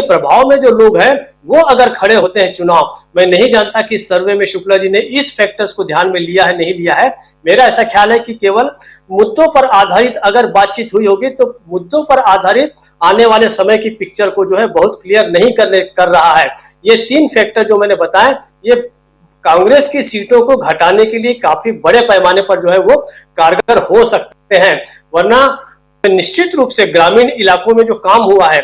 प्रभाव में जो लोग हैं वो अगर खड़े होते हैं चुनाव, मैं नहीं जानता कि सर्वे में शुक्ला जी ने इस फैक्टर्स को ध्यान में लिया है नहीं लिया है। मेरा ऐसा ख्याल है कि केवल मुद्दों पर आधारित अगर बातचीत हुई होगी तो मुद्दों पर आधारित आने वाले समय की पिक्चर को जो है बहुत क्लियर नहीं कर रहा है। ये 3 फैक्टर जो मैंने बताए, ये कांग्रेस की सीटों को घटाने के लिए काफी बड़े पैमाने पर जो है वो कारगर हो सकते हैं। वरना निश्चित रूप से ग्रामीण इलाकों में जो काम हुआ है,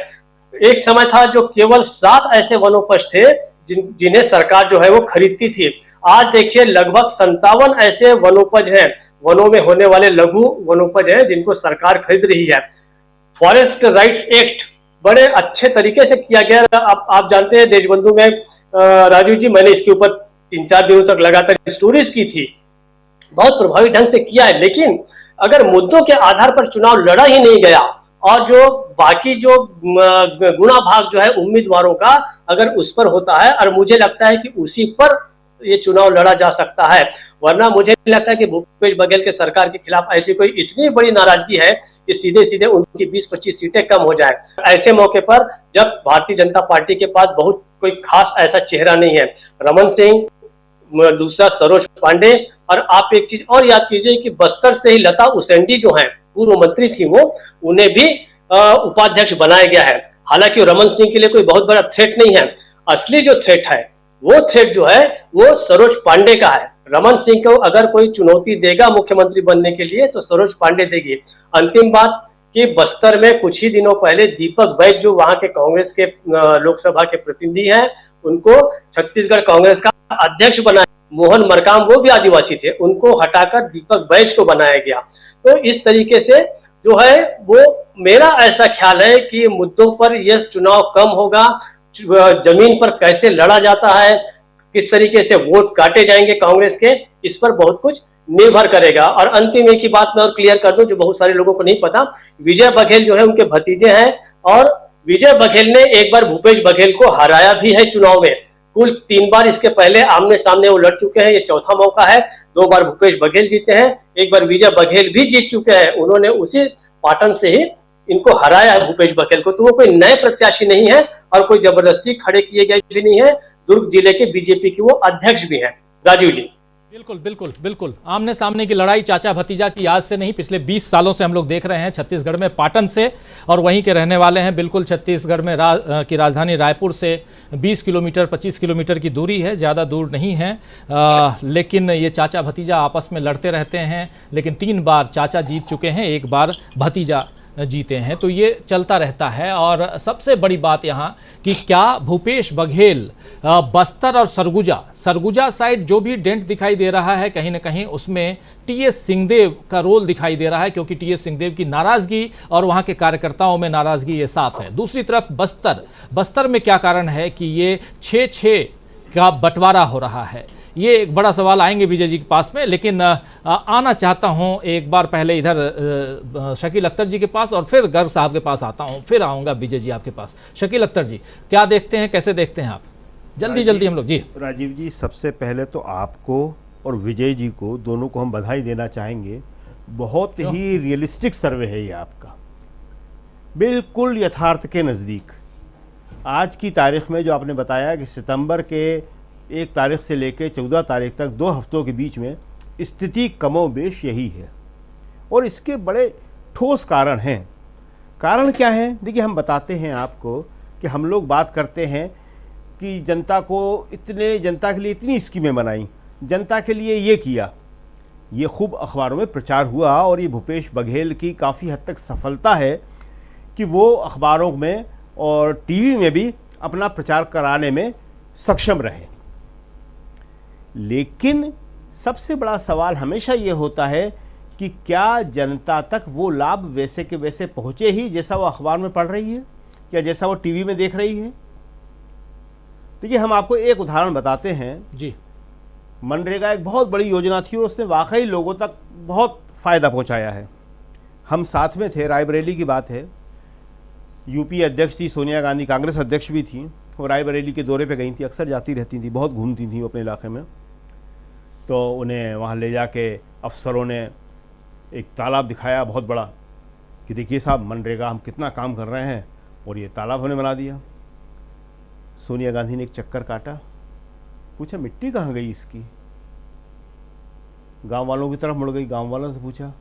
एक समय था जो केवल 7 ऐसे वनोपज थे जिन्हें सरकार जो है वो खरीदती थी। आज देखिए लगभग 57 ऐसे वनोपज हैं, वनों में होने वाले लघु वनोपज हैं जिनको सरकार खरीद रही है। फॉरेस्ट राइट्स एक्ट बड़े अच्छे तरीके से किया गया। आप जानते हैं देशबंधु में राजीव जी, मैंने इसके ऊपर 3-4 दिनों तक लगातार स्टोरीज की थी, बहुत प्रभावी ढंग से किया है। लेकिन अगर मुद्दों के आधार पर चुनाव लड़ा ही नहीं गया और जो बाकी जो गुणा भाग जो है उम्मीदवारों का अगर उस पर होता है, और मुझे लगता है कि उसी पर ये चुनाव लड़ा जा सकता है। वरना मुझे नहीं लगता कि भूपेश बघेल के सरकार के खिलाफ ऐसी कोई इतनी बड़ी नाराजगी है कि सीधे सीधे उनकी 20-25 सीटें कम हो जाए। ऐसे मौके पर जब भारतीय जनता पार्टी के पास बहुत कोई खास ऐसा चेहरा नहीं है, रमन सिंह, दूसरा सरोज पांडे, और आप एक चीज और याद कीजिए कि बस्तर से ही लता उसेंडी जो है पूर्व मंत्री थी, वो उन्हें भी उपाध्यक्ष बनाया गया है। हालांकि रमन सिंह के लिए कोई बहुत बड़ा थ्रेट नहीं है, असली जो थ्रेट है वो थ्रेट जो है वो सरोज पांडे का है। रमन सिंह को अगर कोई चुनौती देगा मुख्यमंत्री बनने के लिए तो सरोज पांडे देगी। अंतिम बात कि बस्तर में कुछ ही दिनों पहले दीपक बैज जो वहां के कांग्रेस के लोकसभा के प्रतिनिधि हैं, उनको छत्तीसगढ़ कांग्रेस का अध्यक्ष बनाया। मोहन मरकाम वो भी आदिवासी थे, उनको हटाकर दीपक बैज को बनाया गया। तो इस तरीके से जो है वो मेरा ऐसा ख्याल है कि मुद्दों पर यह चुनाव कम होगा, जमीन पर कैसे लड़ा जाता है, किस तरीके से वोट काटे जाएंगे कांग्रेस के, इस पर बहुत कुछ निर्भर करेगा। और अंतिम एक ही बात मैं और क्लियर कर दूं जो बहुत सारे लोगों को नहीं पता, विजय बघेल जो है उनके भतीजे हैं और विजय बघेल ने एक बार भूपेश बघेल को हराया भी है चुनाव में। कुल 3 बार इसके पहले आमने सामने वो लड़ चुके हैं, ये चौथा मौका है। 2 बार भूपेश बघेल जीते हैं, एक बार विजय बघेल भी जीत चुके हैं, उन्होंने उसी पाटन से ही इनको हराया है भूपेश बघेल को। तो वो कोई नए प्रत्याशी नहीं है और कोई जबरदस्ती खड़े किए गए भी नहीं है। दुर्ग जिले के बीजेपी के वो अध्यक्ष भी हैं। राजीव जी, बिल्कुल बिल्कुल बिल्कुल, आमने सामने की लड़ाई चाचा भतीजा की आज से नहीं, पिछले 20 सालों से हम लोग देख रहे हैं छत्तीसगढ़ में, पाटन से, और वहीं के रहने वाले हैं। बिल्कुल छत्तीसगढ़ में की राजधानी रायपुर से 20 किलोमीटर 25 किलोमीटर की दूरी है, ज़्यादा दूर नहीं है। लेकिन ये चाचा भतीजा आपस में लड़ते रहते हैं, लेकिन 3 बार चाचा जीत चुके हैं, 1 बार भतीजा जीते हैं, तो ये चलता रहता है। और सबसे बड़ी बात यहाँ कि क्या भूपेश बघेल बस्तर और सरगुजा साइड जो भी डेंट दिखाई दे रहा है, कहीं ना कहीं उसमें टीएस सिंहदेव का रोल दिखाई दे रहा है, क्योंकि टीएस सिंहदेव की नाराज़गी और वहाँ के कार्यकर्ताओं में नाराज़गी ये साफ है। दूसरी तरफ बस्तर में क्या कारण है कि ये 6-6 का बंटवारा हो रहा है, ये एक बड़ा सवाल। आएंगे विजय जी के पास में, लेकिन आना चाहता हूं एक बार पहले इधर शकील अख्तर जी के पास और फिर गर्ग साहब के पास आता हूं, फिर आऊंगा विजय जी आपके पास। शकील अख्तर जी, क्या देखते हैं, कैसे देखते हैं आप? जल्दी हम लोग जी। राजीव जी, सबसे पहले तो आपको और विजय जी को दोनों को हम बधाई देना चाहेंगे। बहुत ही रियलिस्टिक सर्वे है ये आपका, बिल्कुल यथार्थ के नज़दीक। आज की तारीख में जो आपने बताया कि सितंबर के 1 तारीख से लेकर 14 तारीख तक 2 हफ्तों के बीच में स्थिति कमोबेश यही है, और इसके बड़े ठोस कारण हैं। कारण क्या है? देखिए, हम बताते हैं आपको कि हम लोग बात करते हैं कि जनता के लिए इतनी स्कीमें बनाई, जनता के लिए ये किया, ये खूब अखबारों में प्रचार हुआ, और ये भूपेश बघेल की काफ़ी हद तक सफलता है कि वो अखबारों में और टीवी में भी अपना प्रचार कराने में सक्षम रहे। लेकिन सबसे बड़ा सवाल हमेशा ये होता है कि क्या जनता तक वो लाभ वैसे के वैसे पहुँचे ही जैसा वो अखबार में पढ़ रही है, या जैसा वो टीवी में देख रही है? देखिए, हम आपको एक उदाहरण बताते हैं जी। मनरेगा एक बहुत बड़ी योजना थी और उसने वाकई लोगों तक बहुत फ़ायदा पहुंचाया है। हम साथ में थे, रायबरेली की बात है। यूपी अध्यक्ष थी सोनिया गांधी, कांग्रेस अध्यक्ष भी थी, वो रायबरेली के दौरे पे गई थी, अक्सर जाती रहती थी, बहुत घूमती थी वो अपने इलाके में। तो उन्हें वहाँ ले जाके अफसरों ने एक तालाब दिखाया बहुत बड़ा कि देखिए साहब, मनरेगा हम कितना काम कर रहे हैं और ये तालाब हमने बना दिया। सोनिया गांधी ने एक चक्कर काटा, पूछा मिट्टी कहाँ गई इसकी? गांव वालों की तरफ मुड़ गई, गांव वालों से पूछा,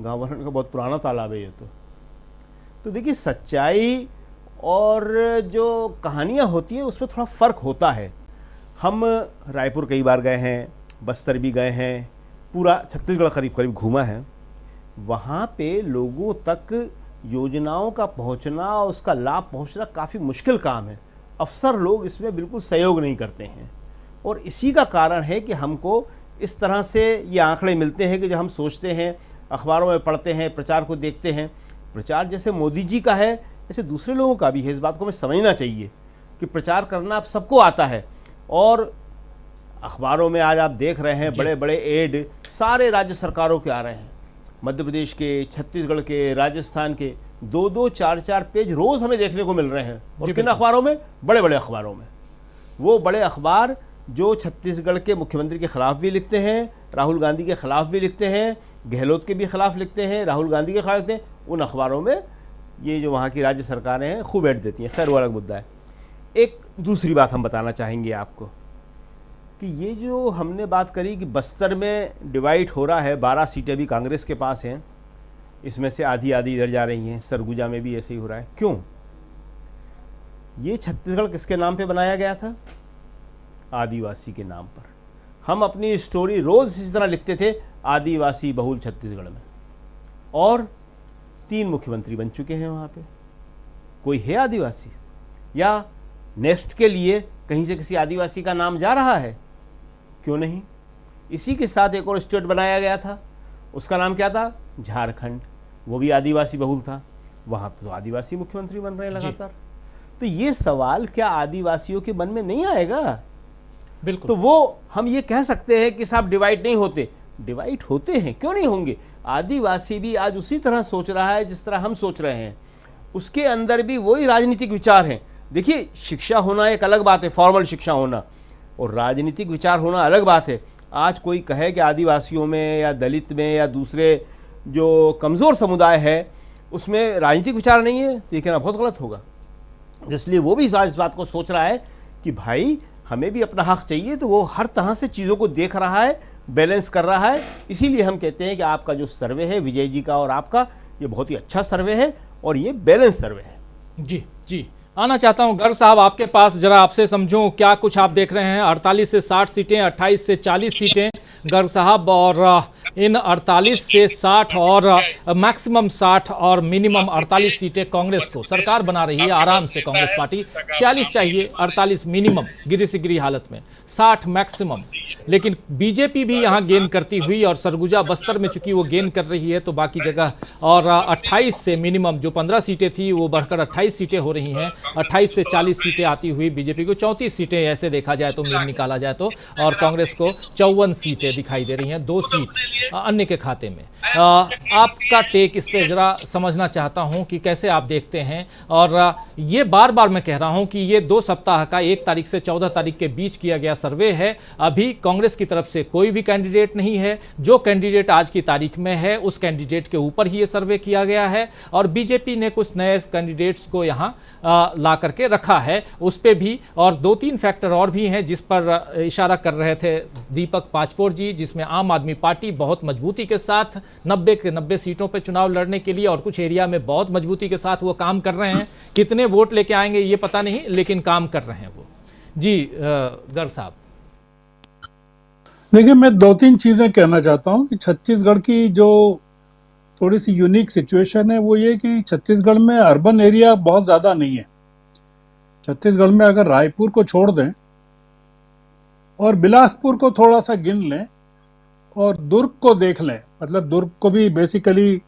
गांव वालों ने कहा बहुत पुराना तालाब है ये तो देखिए, सच्चाई और जो कहानियाँ होती हैं उसमें थोड़ा फ़र्क होता है। हम रायपुर कई बार गए हैं, बस्तर भी गए हैं, पूरा छत्तीसगढ़ करीब करीब घूमा है। वहाँ पे लोगों तक योजनाओं का पहुँचना और उसका लाभ पहुँचना काफ़ी मुश्किल काम है। अफसर लोग इसमें बिल्कुल सहयोग नहीं करते हैं, और इसी का कारण है कि हमको इस तरह से ये आंकड़े मिलते हैं कि जब हम सोचते हैं, अखबारों में पढ़ते हैं, प्रचार को देखते हैं, प्रचार जैसे मोदी जी का है ऐसे दूसरे लोगों का भी है। इस बात को हमें समझना चाहिए कि प्रचार करना अब सबको आता है, और अखबारों में आज आप देख रहे हैं बड़े बड़े एड सारे राज्य सरकारों के आ रहे हैं, मध्य प्रदेश के, छत्तीसगढ़ के, राजस्थान के, 2-2, 4-4 पेज रोज़ हमें देखने को मिल रहे हैं। और किन अखबारों में? बड़े बड़े अखबारों में। वो बड़े अखबार जो छत्तीसगढ़ के मुख्यमंत्री के ख़िलाफ़ भी लिखते हैं, राहुल गांधी के ख़िलाफ़ भी लिखते हैं, गहलोत के भी ख़िलाफ़ लिखते हैं, राहुल गांधी के ख़िलाफ़ लिखते हैं, उन अखबारों में ये जो वहाँ की राज्य सरकारें हैं खूब ऐड देती हैं। खैर, वो अलग मुद्दा है। एक दूसरी बात हम बताना चाहेंगे आपको कि ये जो हमने बात करी कि बस्तर में डिवाइड हो रहा है, 12 सीटें भी कांग्रेस के पास हैं, इसमें से आधी आधी इधर जा रही हैं, सरगुजा में भी ऐसे ही हो रहा है। क्यों? ये छत्तीसगढ़ किसके नाम पे बनाया गया था? आदिवासी के नाम पर। हम अपनी स्टोरी रोज़ इसी तरह लिखते थे, आदिवासी बहुल छत्तीसगढ़ में, और 3 मुख्यमंत्री बन चुके हैं वहाँ पे। कोई है आदिवासी? या नेक्स्ट के लिए कहीं से किसी आदिवासी का नाम जा रहा है? क्यों नहीं? इसी के साथ एक और स्टेट बनाया गया था, उसका नाम क्या था? झारखंड। वो भी आदिवासी बहुल था, वहाँ तो आदिवासी मुख्यमंत्री बन रहे हैं लगातार। तो ये सवाल क्या आदिवासियों के मन में नहीं आएगा? बिल्कुल। तो वो हम ये कह सकते हैं कि साहब डिवाइड नहीं होते, डिवाइड होते हैं, क्यों नहीं होंगे? आदिवासी भी आज उसी तरह सोच रहा है जिस तरह हम सोच रहे हैं, उसके अंदर भी वही राजनीतिक विचार हैं। देखिए, शिक्षा होना एक अलग बात है, फॉर्मल शिक्षा होना, और राजनीतिक विचार होना अलग बात है। आज कोई कहे कि आदिवासियों में या दलित में या दूसरे जो कमज़ोर समुदाय है उसमें राजनीतिक विचार नहीं है, तो ये कहना बहुत गलत होगा। इसलिए वो भी इस बात को सोच रहा है कि भाई हमें भी अपना हक चाहिए, तो वो हर तरह से चीज़ों को देख रहा है, बैलेंस कर रहा है। इसीलिए हम कहते हैं कि आपका जो सर्वे है, विजय जी का और आपका, ये बहुत ही अच्छा सर्वे है और ये बैलेंस सर्वे है। जी जी, आना चाहता हूं गर्ग साहब आपके पास, जरा आपसे समझूं क्या कुछ आप देख रहे हैं। 48 से 60 सीटें, 28 से 40 सीटें गर्ग साहब, और इन 48 से 60 और मैक्सिमम 60 और मिनिमम 48 सीटें कांग्रेस को सरकार बना रही है आराम से। कांग्रेस पार्टी 46 चाहिए, 48 मिनिमम गिरी से गिरी हालत में, 60 मैक्सिमम। लेकिन बीजेपी भी यहाँ गेन करती हुई, और सरगुजा बस्तर में चूंकि वो गेन कर रही है तो बाकी जगह, और 28 से मिनिमम जो 15 सीटें थी वो बढ़कर 28 सीटें हो रही हैं। 28 से 40 सीटें आती हुई बीजेपी को 34 सीटें ऐसे देखा जाए तो, मीन निकाला जाए तो, और कांग्रेस को 54 सीटें दिखाई दे रही हैं, 2 सीट अन्य के खाते में। आपका टेक इस पे जरा समझना चाहता हूं कि कैसे आप देखते हैं। और ये बार बार मैं कह रहा हूं कि ये 2 सप्ताह का 1 तारीख से 14 तारीख के बीच किया गया सर्वे है। अभी कांग्रेस की तरफ से कोई भी कैंडिडेट नहीं है। जो कैंडिडेट आज की तारीख में है उस कैंडिडेट के ऊपर ही ये सर्वे किया गया है, और बीजेपी ने कुछ नए कैंडिडेट्स को यहाँ ला करके रखा है उस पे भी। और 2-3 फैक्टर और भी हैं जिस पर इशारा कर रहे थे दीपक पाचपोर जी, जिसमें आम आदमी पार्टी बहुत मजबूती के साथ 90 के 90 सीटों पे चुनाव लड़ने के लिए, और कुछ एरिया में बहुत मजबूती के साथ वो काम कर रहे हैं। कितने वोट लेके आएंगे ये पता नहीं, लेकिन काम कर रहे हैं वो। जी गर्ग साहब। देखिए, मैं 2-3 चीजें कहना चाहता हूं कि छत्तीसगढ़ की जो थोड़ी सी यूनिक सिचुएशन है वो ये कि छत्तीसगढ़ में अर्बन एरिया बहुत ज़्यादा नहीं है। छत्तीसगढ़ में अगर रायपुर को छोड़ दें और बिलासपुर को थोड़ा सा गिन लें और दुर्ग को देख लें, मतलब दुर्ग को भी बेसिकली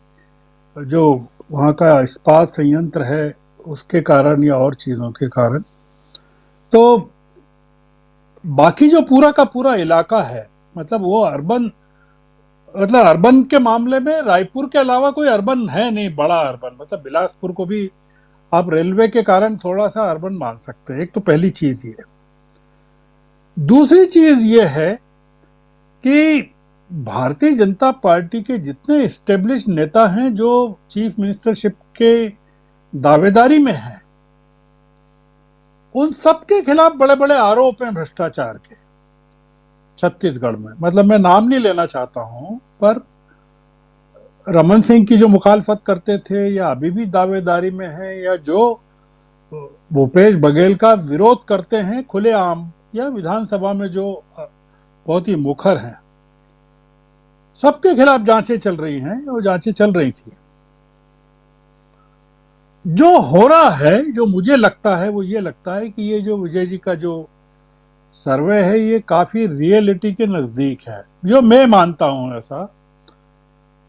जो वहाँ का इस्पात संयंत्र है उसके कारण या और चीज़ों के कारण, तो बाकी जो पूरा का पूरा इलाका है, मतलब वो अर्बन, मतलब अर्बन के मामले में रायपुर के अलावा कोई अर्बन है नहीं, बड़ा अर्बन। मतलब बिलासपुर को भी आप रेलवे के कारण थोड़ा सा अर्बन मान सकते हैं। एक तो पहली चीज ये। दूसरी चीज ये है कि भारतीय जनता पार्टी के जितने एस्टेब्लिश नेता हैं जो चीफ मिनिस्टरशिप के दावेदारी में हैं, उन सबके खिलाफ बड़े बड़े आरोप हैं भ्रष्टाचार के छत्तीसगढ़ में। मतलब मैं नाम नहीं लेना चाहता हूं, पर रमन सिंह की जो मुखालफत करते थे या अभी भी दावेदारी में है, या जो भूपेश बघेल का विरोध करते हैं खुलेआम या विधानसभा में जो बहुत ही मुखर हैं, सबके खिलाफ जांचें चल रही हैं और जांचें चल रही थी। जो हो रहा है, जो मुझे लगता है वो ये लगता है कि ये जो विजय जी का जो सर्वे है ये काफी रियलिटी के नजदीक है, जो मैं मानता हूं ऐसा।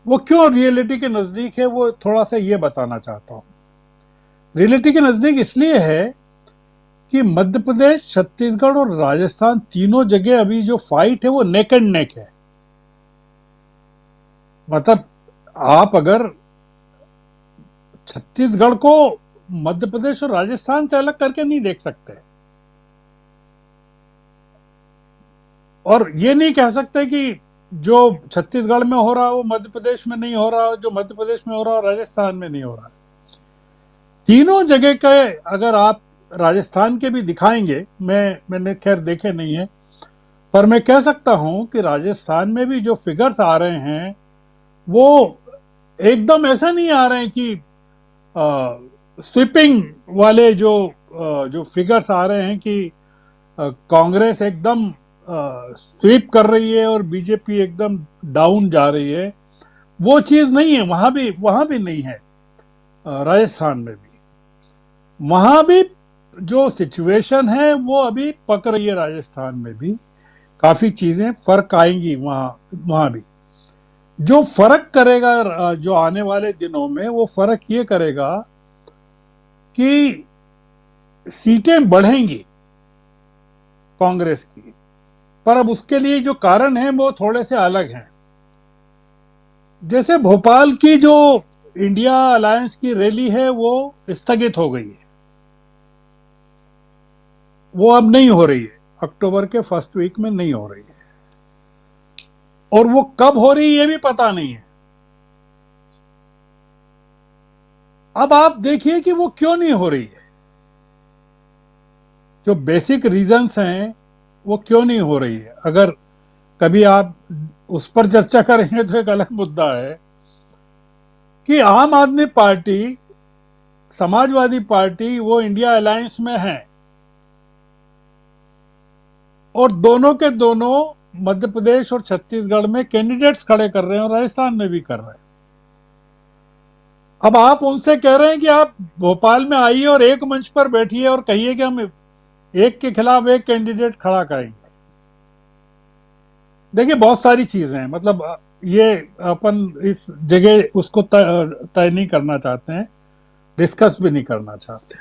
वो क्यों रियलिटी के नजदीक है वो थोड़ा सा ये बताना चाहता हूं। रियलिटी के नजदीक इसलिए है कि मध्य प्रदेश, छत्तीसगढ़ और राजस्थान तीनों जगह अभी जो फाइट है वो नेक एंड नेक है। मतलब आप अगर छत्तीसगढ़ को मध्य प्रदेश और राजस्थान से अलग करके नहीं देख सकते, और ये नहीं कह सकते कि जो छत्तीसगढ़ में हो रहा है वो मध्य प्रदेश में नहीं हो रहा, जो मध्य प्रदेश में हो रहा है राजस्थान में नहीं हो रहा। तीनों जगह के अगर आप राजस्थान के भी दिखाएंगे, मैंने खैर देखे नहीं है, पर मैं कह सकता हूं कि राजस्थान में भी जो फिगर्स आ रहे हैं वो एकदम ऐसा नहीं आ रहे हैं कि स्वीपिंग वाले जो फिगर्स आ रहे हैं कि कांग्रेस एकदम स्वीप कर रही है और बीजेपी एकदम डाउन जा रही है। वो चीज नहीं है, वहां भी नहीं है। राजस्थान में भी, वहां भी जो सिचुएशन है वो अभी पक रही है। राजस्थान में भी काफी चीजें फर्क आएंगी वहां भी। जो फर्क करेगा जो आने वाले दिनों में, वो फर्क ये करेगा कि सीटें बढ़ेंगी कांग्रेस की, पर अब उसके लिए जो कारण है वो थोड़े से अलग हैं। जैसे भोपाल की जो इंडिया अलायंस की रैली है वो स्थगित हो गई है, वो अब नहीं हो रही है, अक्टूबर के फर्स्ट वीक में नहीं हो रही है, और वो कब हो रही है ये भी पता नहीं है। अब आप देखिए कि वो क्यों नहीं हो रही है, जो बेसिक रीजंस हैं वो क्यों नहीं हो रही है। अगर कभी आप उस पर चर्चा करेंगे तो एक अलग मुद्दा है कि आम आदमी पार्टी, समाजवादी पार्टी वो इंडिया अलायंस में है, और दोनों के दोनों मध्य प्रदेश और छत्तीसगढ़ में कैंडिडेट्स खड़े कर रहे हैं और राजस्थान में भी कर रहे हैं। अब आप उनसे कह रहे हैं कि आप भोपाल में आइए और एक मंच पर बैठिए और कहिए कि हम एक के खिलाफ एक कैंडिडेट खड़ा करेंगे। देखिए बहुत सारी चीजें हैं, मतलब ये अपन इस जगह उसको तय नहीं करना चाहते हैं, डिस्कस भी नहीं करना चाहते।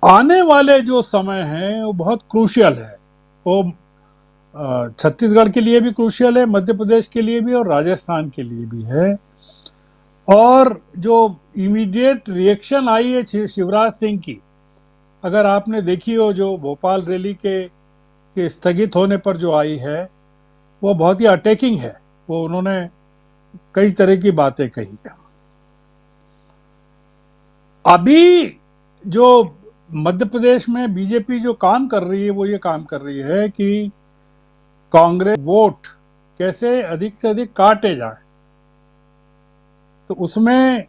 आने वाले जो समय है वो बहुत क्रूशियल है, वो छत्तीसगढ़ के लिए भी क्रूशियल है, मध्य प्रदेश के लिए भी और राजस्थान के लिए भी है। और जो इमीडिएट रिएक्शन आई है शिवराज सिंह की, अगर आपने देखी हो, जो भोपाल रैली के स्थगित होने पर जो आई है वो बहुत ही अटैकिंग है, वो उन्होंने कई तरह की बातें कही है। अभी जो मध्य प्रदेश में बीजेपी जो काम कर रही है वो ये काम कर रही है कि कांग्रेस वोट कैसे अधिक से अधिक काटे जाए, तो उसमें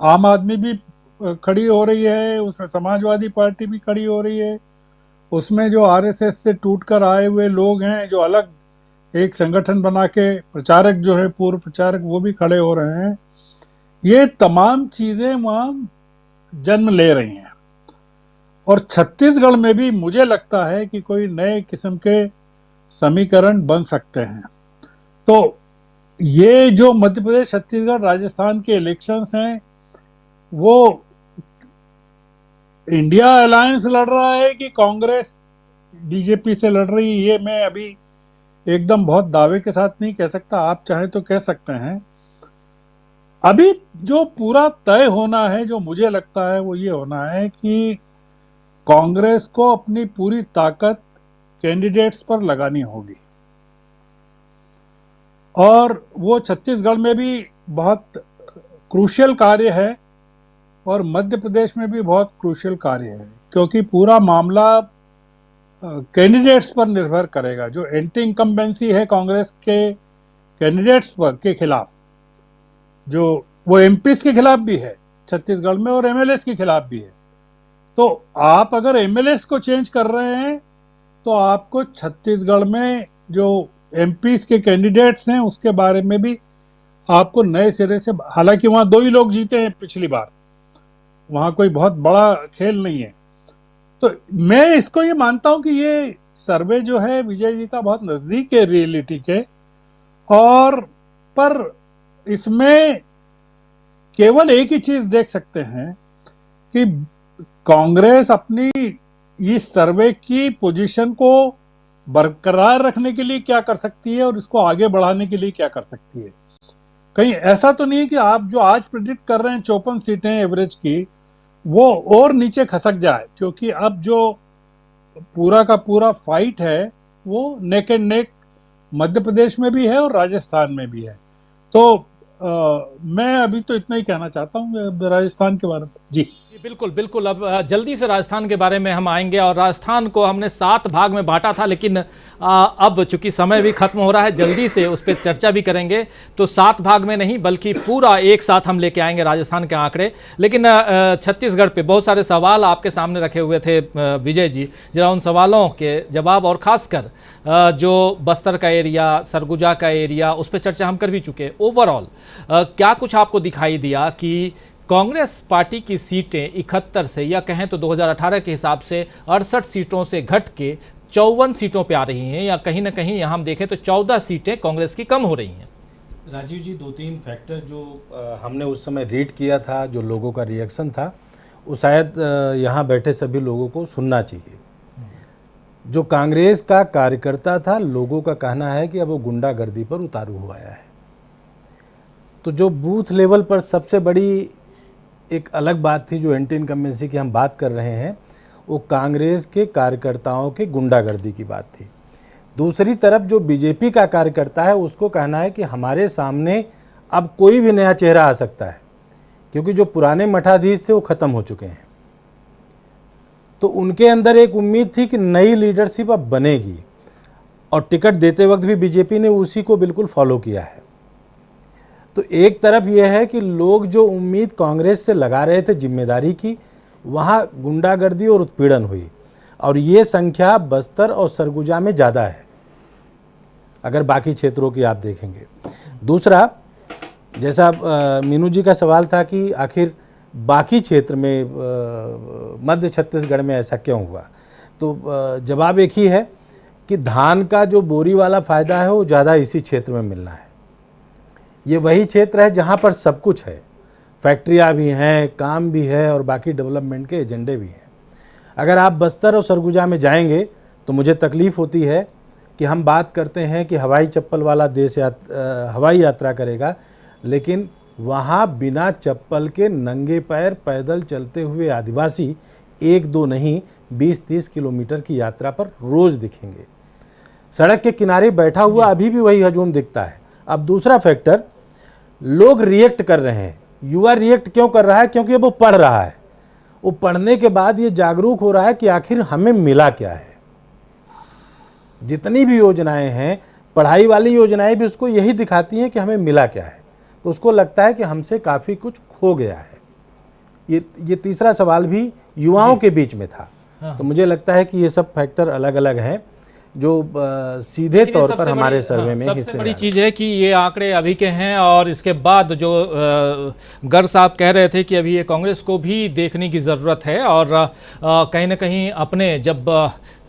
आम आदमी भी खड़ी हो रही है, उसमें समाजवादी पार्टी भी खड़ी हो रही है, उसमें जो आरएसएस से टूटकर आए हुए लोग हैं जो अलग एक संगठन बना के प्रचारक जो है, पूर्व प्रचारक, वो भी खड़े हो रहे हैं। ये तमाम चीजें वहां जन्म ले रही हैं, और छत्तीसगढ़ में भी मुझे लगता है कि कोई नए किस्म के समीकरण बन सकते हैं। तो ये जो मध्य प्रदेश, छत्तीसगढ़, राजस्थान के इलेक्शंस हैं वो इंडिया अलायंस लड़ रहा है कि कांग्रेस बीजेपी से लड़ रही है, ये मैं अभी एकदम बहुत दावे के साथ नहीं कह सकता। आप चाहे तो कह सकते हैं। अभी जो पूरा तय होना है, जो मुझे लगता है वो ये होना है कि कांग्रेस को अपनी पूरी ताकत कैंडिडेट्स पर लगानी होगी, और वो छत्तीसगढ़ में भी बहुत क्रूशियल कार्य है और मध्य प्रदेश में भी बहुत क्रूशियल कार्य है, क्योंकि पूरा मामला कैंडिडेट्स पर निर्भर करेगा। जो एंटी इनकम्बेंसी है कांग्रेस के कैंडिडेट्स पर के खिलाफ, जो वो एमपीज के खिलाफ भी है छत्तीसगढ़ में और एमएलएस के खिलाफ भी है। तो आप अगर एमएलएस को चेंज कर रहे हैं तो आपको छत्तीसगढ़ में जो एमपीज के कैंडिडेट्स हैं उसके बारे में भी आपको नए सिरे से, हालांकि वहां 2 ही लोग जीते हैं पिछली बार, वहां कोई बहुत बड़ा खेल नहीं है। तो मैं इसको ये मानता हूं कि ये सर्वे जो है विजय जी का बहुत नजदीक है रियलिटी के, और पर इसमें केवल एक ही चीज देख सकते हैं कि कांग्रेस अपनी इस सर्वे की पोजीशन को बरकरार रखने के लिए क्या कर सकती है और इसको आगे बढ़ाने के लिए क्या कर सकती है। कहीं ऐसा तो नहीं है कि आप जो आज प्रेडिक्ट कर रहे हैं 54 सीटें एवरेज की, वो और नीचे खसक जाए, क्योंकि अब जो पूरा का पूरा फाइट है वो neck and neck Madhya Pradesh में भी है और राजस्थान में भी है। तो मैं अभी तो इतना ही कहना चाहता हूँ राजस्थान के बारे में। जी बिल्कुल बिल्कुल। अब जल्दी से राजस्थान के बारे में हम आएंगे, और राजस्थान को हमने 7 भाग में बांटा था, लेकिन अब चूंकि समय भी खत्म हो रहा है, जल्दी से उस पर चर्चा भी करेंगे। तो 7 भाग में नहीं बल्कि पूरा एक साथ हम लेके आएंगे राजस्थान के आंकड़े। लेकिन छत्तीसगढ़ पे बहुत सारे सवाल आपके सामने रखे हुए थे विजय जी, जरा उन सवालों के जवाब, और खासकर जो बस्तर का एरिया, सरगुजा का एरिया, उस पर चर्चा हम कर भी चुके। ओवरऑल क्या कुछ आपको दिखाई दिया कि कांग्रेस पार्टी की सीटें 71 से, या कहें तो 2018 के हिसाब से 68 सीटों से घट के 54 सीटों पे आ रही हैं, या कहीं ना कहीं यहाँ हम देखें तो 14 सीटें कांग्रेस की कम हो रही हैं? राजीव जी, 2-3 फैक्टर जो हमने उस समय रीड किया था, जो लोगों का रिएक्शन था, वो शायद यहाँ बैठे सभी लोगों को सुनना चाहिए। जो कांग्रेस का कार्यकर्ता था, लोगों का कहना है कि अब वो गुंडागर्दी पर उतारू हुआ है। तो जो बूथ लेवल पर सबसे बड़ी एक अलग बात थी, जो एंटी इनकम्बेंसी की हम बात कर रहे हैं, वो कांग्रेस के कार्यकर्ताओं के गुंडागर्दी की बात थी। दूसरी तरफ जो बीजेपी का कार्यकर्ता है, उसको कहना है कि हमारे सामने अब कोई भी नया चेहरा आ सकता है, क्योंकि जो पुराने मठाधीश थे वो ख़त्म हो चुके हैं। तो उनके अंदर एक उम्मीद थी कि नई लीडरशिप अब बनेगी, और टिकट देते वक्त भी बीजेपी ने उसी को बिल्कुल फॉलो किया है। तो एक तरफ यह है कि लोग जो उम्मीद कांग्रेस से लगा रहे थे जिम्मेदारी की, वहाँ गुंडागर्दी और उत्पीड़न हुई, और ये संख्या बस्तर और सरगुजा में ज़्यादा है अगर बाकी क्षेत्रों की आप देखेंगे। दूसरा, जैसा मीनू जी का सवाल था कि आखिर बाकी क्षेत्र में मध्य छत्तीसगढ़ में ऐसा क्यों हुआ, तो जवाब एक ही है कि धान का जो बोरी वाला फ़ायदा है वो ज़्यादा इसी क्षेत्र में मिलना है। ये वही क्षेत्र है जहाँ पर सब कुछ है, फैक्ट्रियाँ भी हैं, काम भी है, और बाकी डेवलपमेंट के एजेंडे भी हैं। अगर आप बस्तर और सरगुजा में जाएंगे तो मुझे तकलीफ़ होती है कि हम बात करते हैं कि हवाई चप्पल वाला देश हवाई यात्रा करेगा, लेकिन वहाँ बिना चप्पल के नंगे पैर पैदल चलते हुए आदिवासी 1-2 नहीं 20-30 किलोमीटर की यात्रा पर रोज़ दिखेंगे। सड़क के किनारे बैठा हुआ अभी भी वही हजूम दिखता है। अब दूसरा फैक्टर, लोग रिएक्ट कर रहे हैं। युवा रिएक्ट क्यों कर रहा है? क्योंकि अब वो पढ़ रहा है। वो पढ़ने के बाद ये जागरूक हो रहा है कि आखिर हमें मिला क्या है। जितनी भी योजनाएं हैं, पढ़ाई वाली योजनाएं भी उसको यही दिखाती हैं कि हमें मिला क्या है। तो उसको लगता है कि हमसे काफ़ी कुछ खो गया है। ये तीसरा सवाल भी युवाओं के बीच में था। तो मुझे लगता है कि ये सब फैक्टर अलग अलग हैं जो सीधे तौर पर हमारे सर्वे में सबसे बड़ी चीज़ है कि ये आंकड़े अभी के हैं, और इसके बाद जो गर्ग साहब कह रहे थे कि अभी ये कांग्रेस को भी देखने की ज़रूरत है, और कहीं ना कहीं अपने जब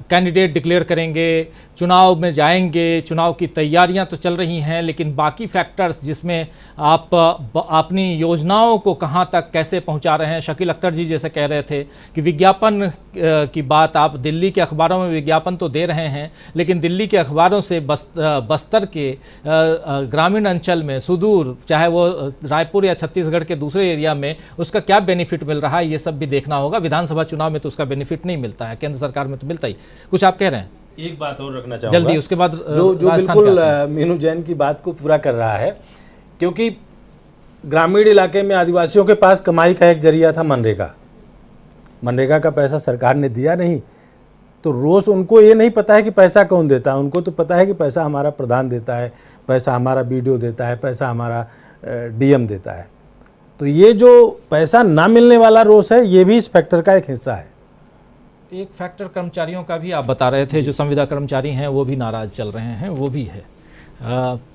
कैंडिडेट डिक्लेयर करेंगे, चुनाव में जाएंगे, चुनाव की तैयारियां तो चल रही हैं, लेकिन बाकी फैक्टर्स जिसमें आप अपनी योजनाओं को कहां तक कैसे पहुंचा रहे हैं। शकील अख्तर जी जैसे कह रहे थे कि विज्ञापन की बात, आप दिल्ली के अखबारों में विज्ञापन तो दे रहे हैं, लेकिन दिल्ली के अखबारों से बस्तर के ग्रामीण अंचल में, सुदूर, चाहे वो रायपुर या छत्तीसगढ़ के दूसरे एरिया में, उसका क्या बेनिफिट मिल रहा है, ये सब भी देखना होगा। विधानसभा चुनाव में तो उसका बेनिफिट नहीं मिलता है, केंद्र सरकार में तो मिलता ही। कुछ आप कह रहे हैं? एक बात और रखना चाहूँगा जल्दी, उसके बाद जो बिल्कुल मीनू जैन की बात को पूरा कर रहा है, क्योंकि ग्रामीण इलाके में आदिवासियों के पास कमाई का एक जरिया था मनरेगा। मनरेगा का पैसा सरकार ने दिया नहीं, तो रोज़ उनको ये नहीं पता है कि पैसा कौन देता है। उनको तो पता है कि पैसा हमारा प्रधान देता है, पैसा हमारा बीडीओ देता है, पैसा हमारा डीएम देता है। तो ये जो पैसा ना मिलने वाला रोष है, ये भी इस फैक्टर का एक हिस्सा है। एक फैक्टर कर्मचारियों का भी आप बता रहे थे, जो संविदा कर्मचारी हैं वो भी नाराज चल रहे हैं, वो भी है।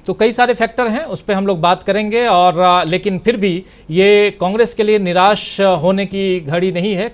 तो कई सारे फैक्टर हैं, उस पर हम लोग बात करेंगे। और लेकिन फिर भी ये कांग्रेस के लिए निराश होने की घड़ी नहीं है।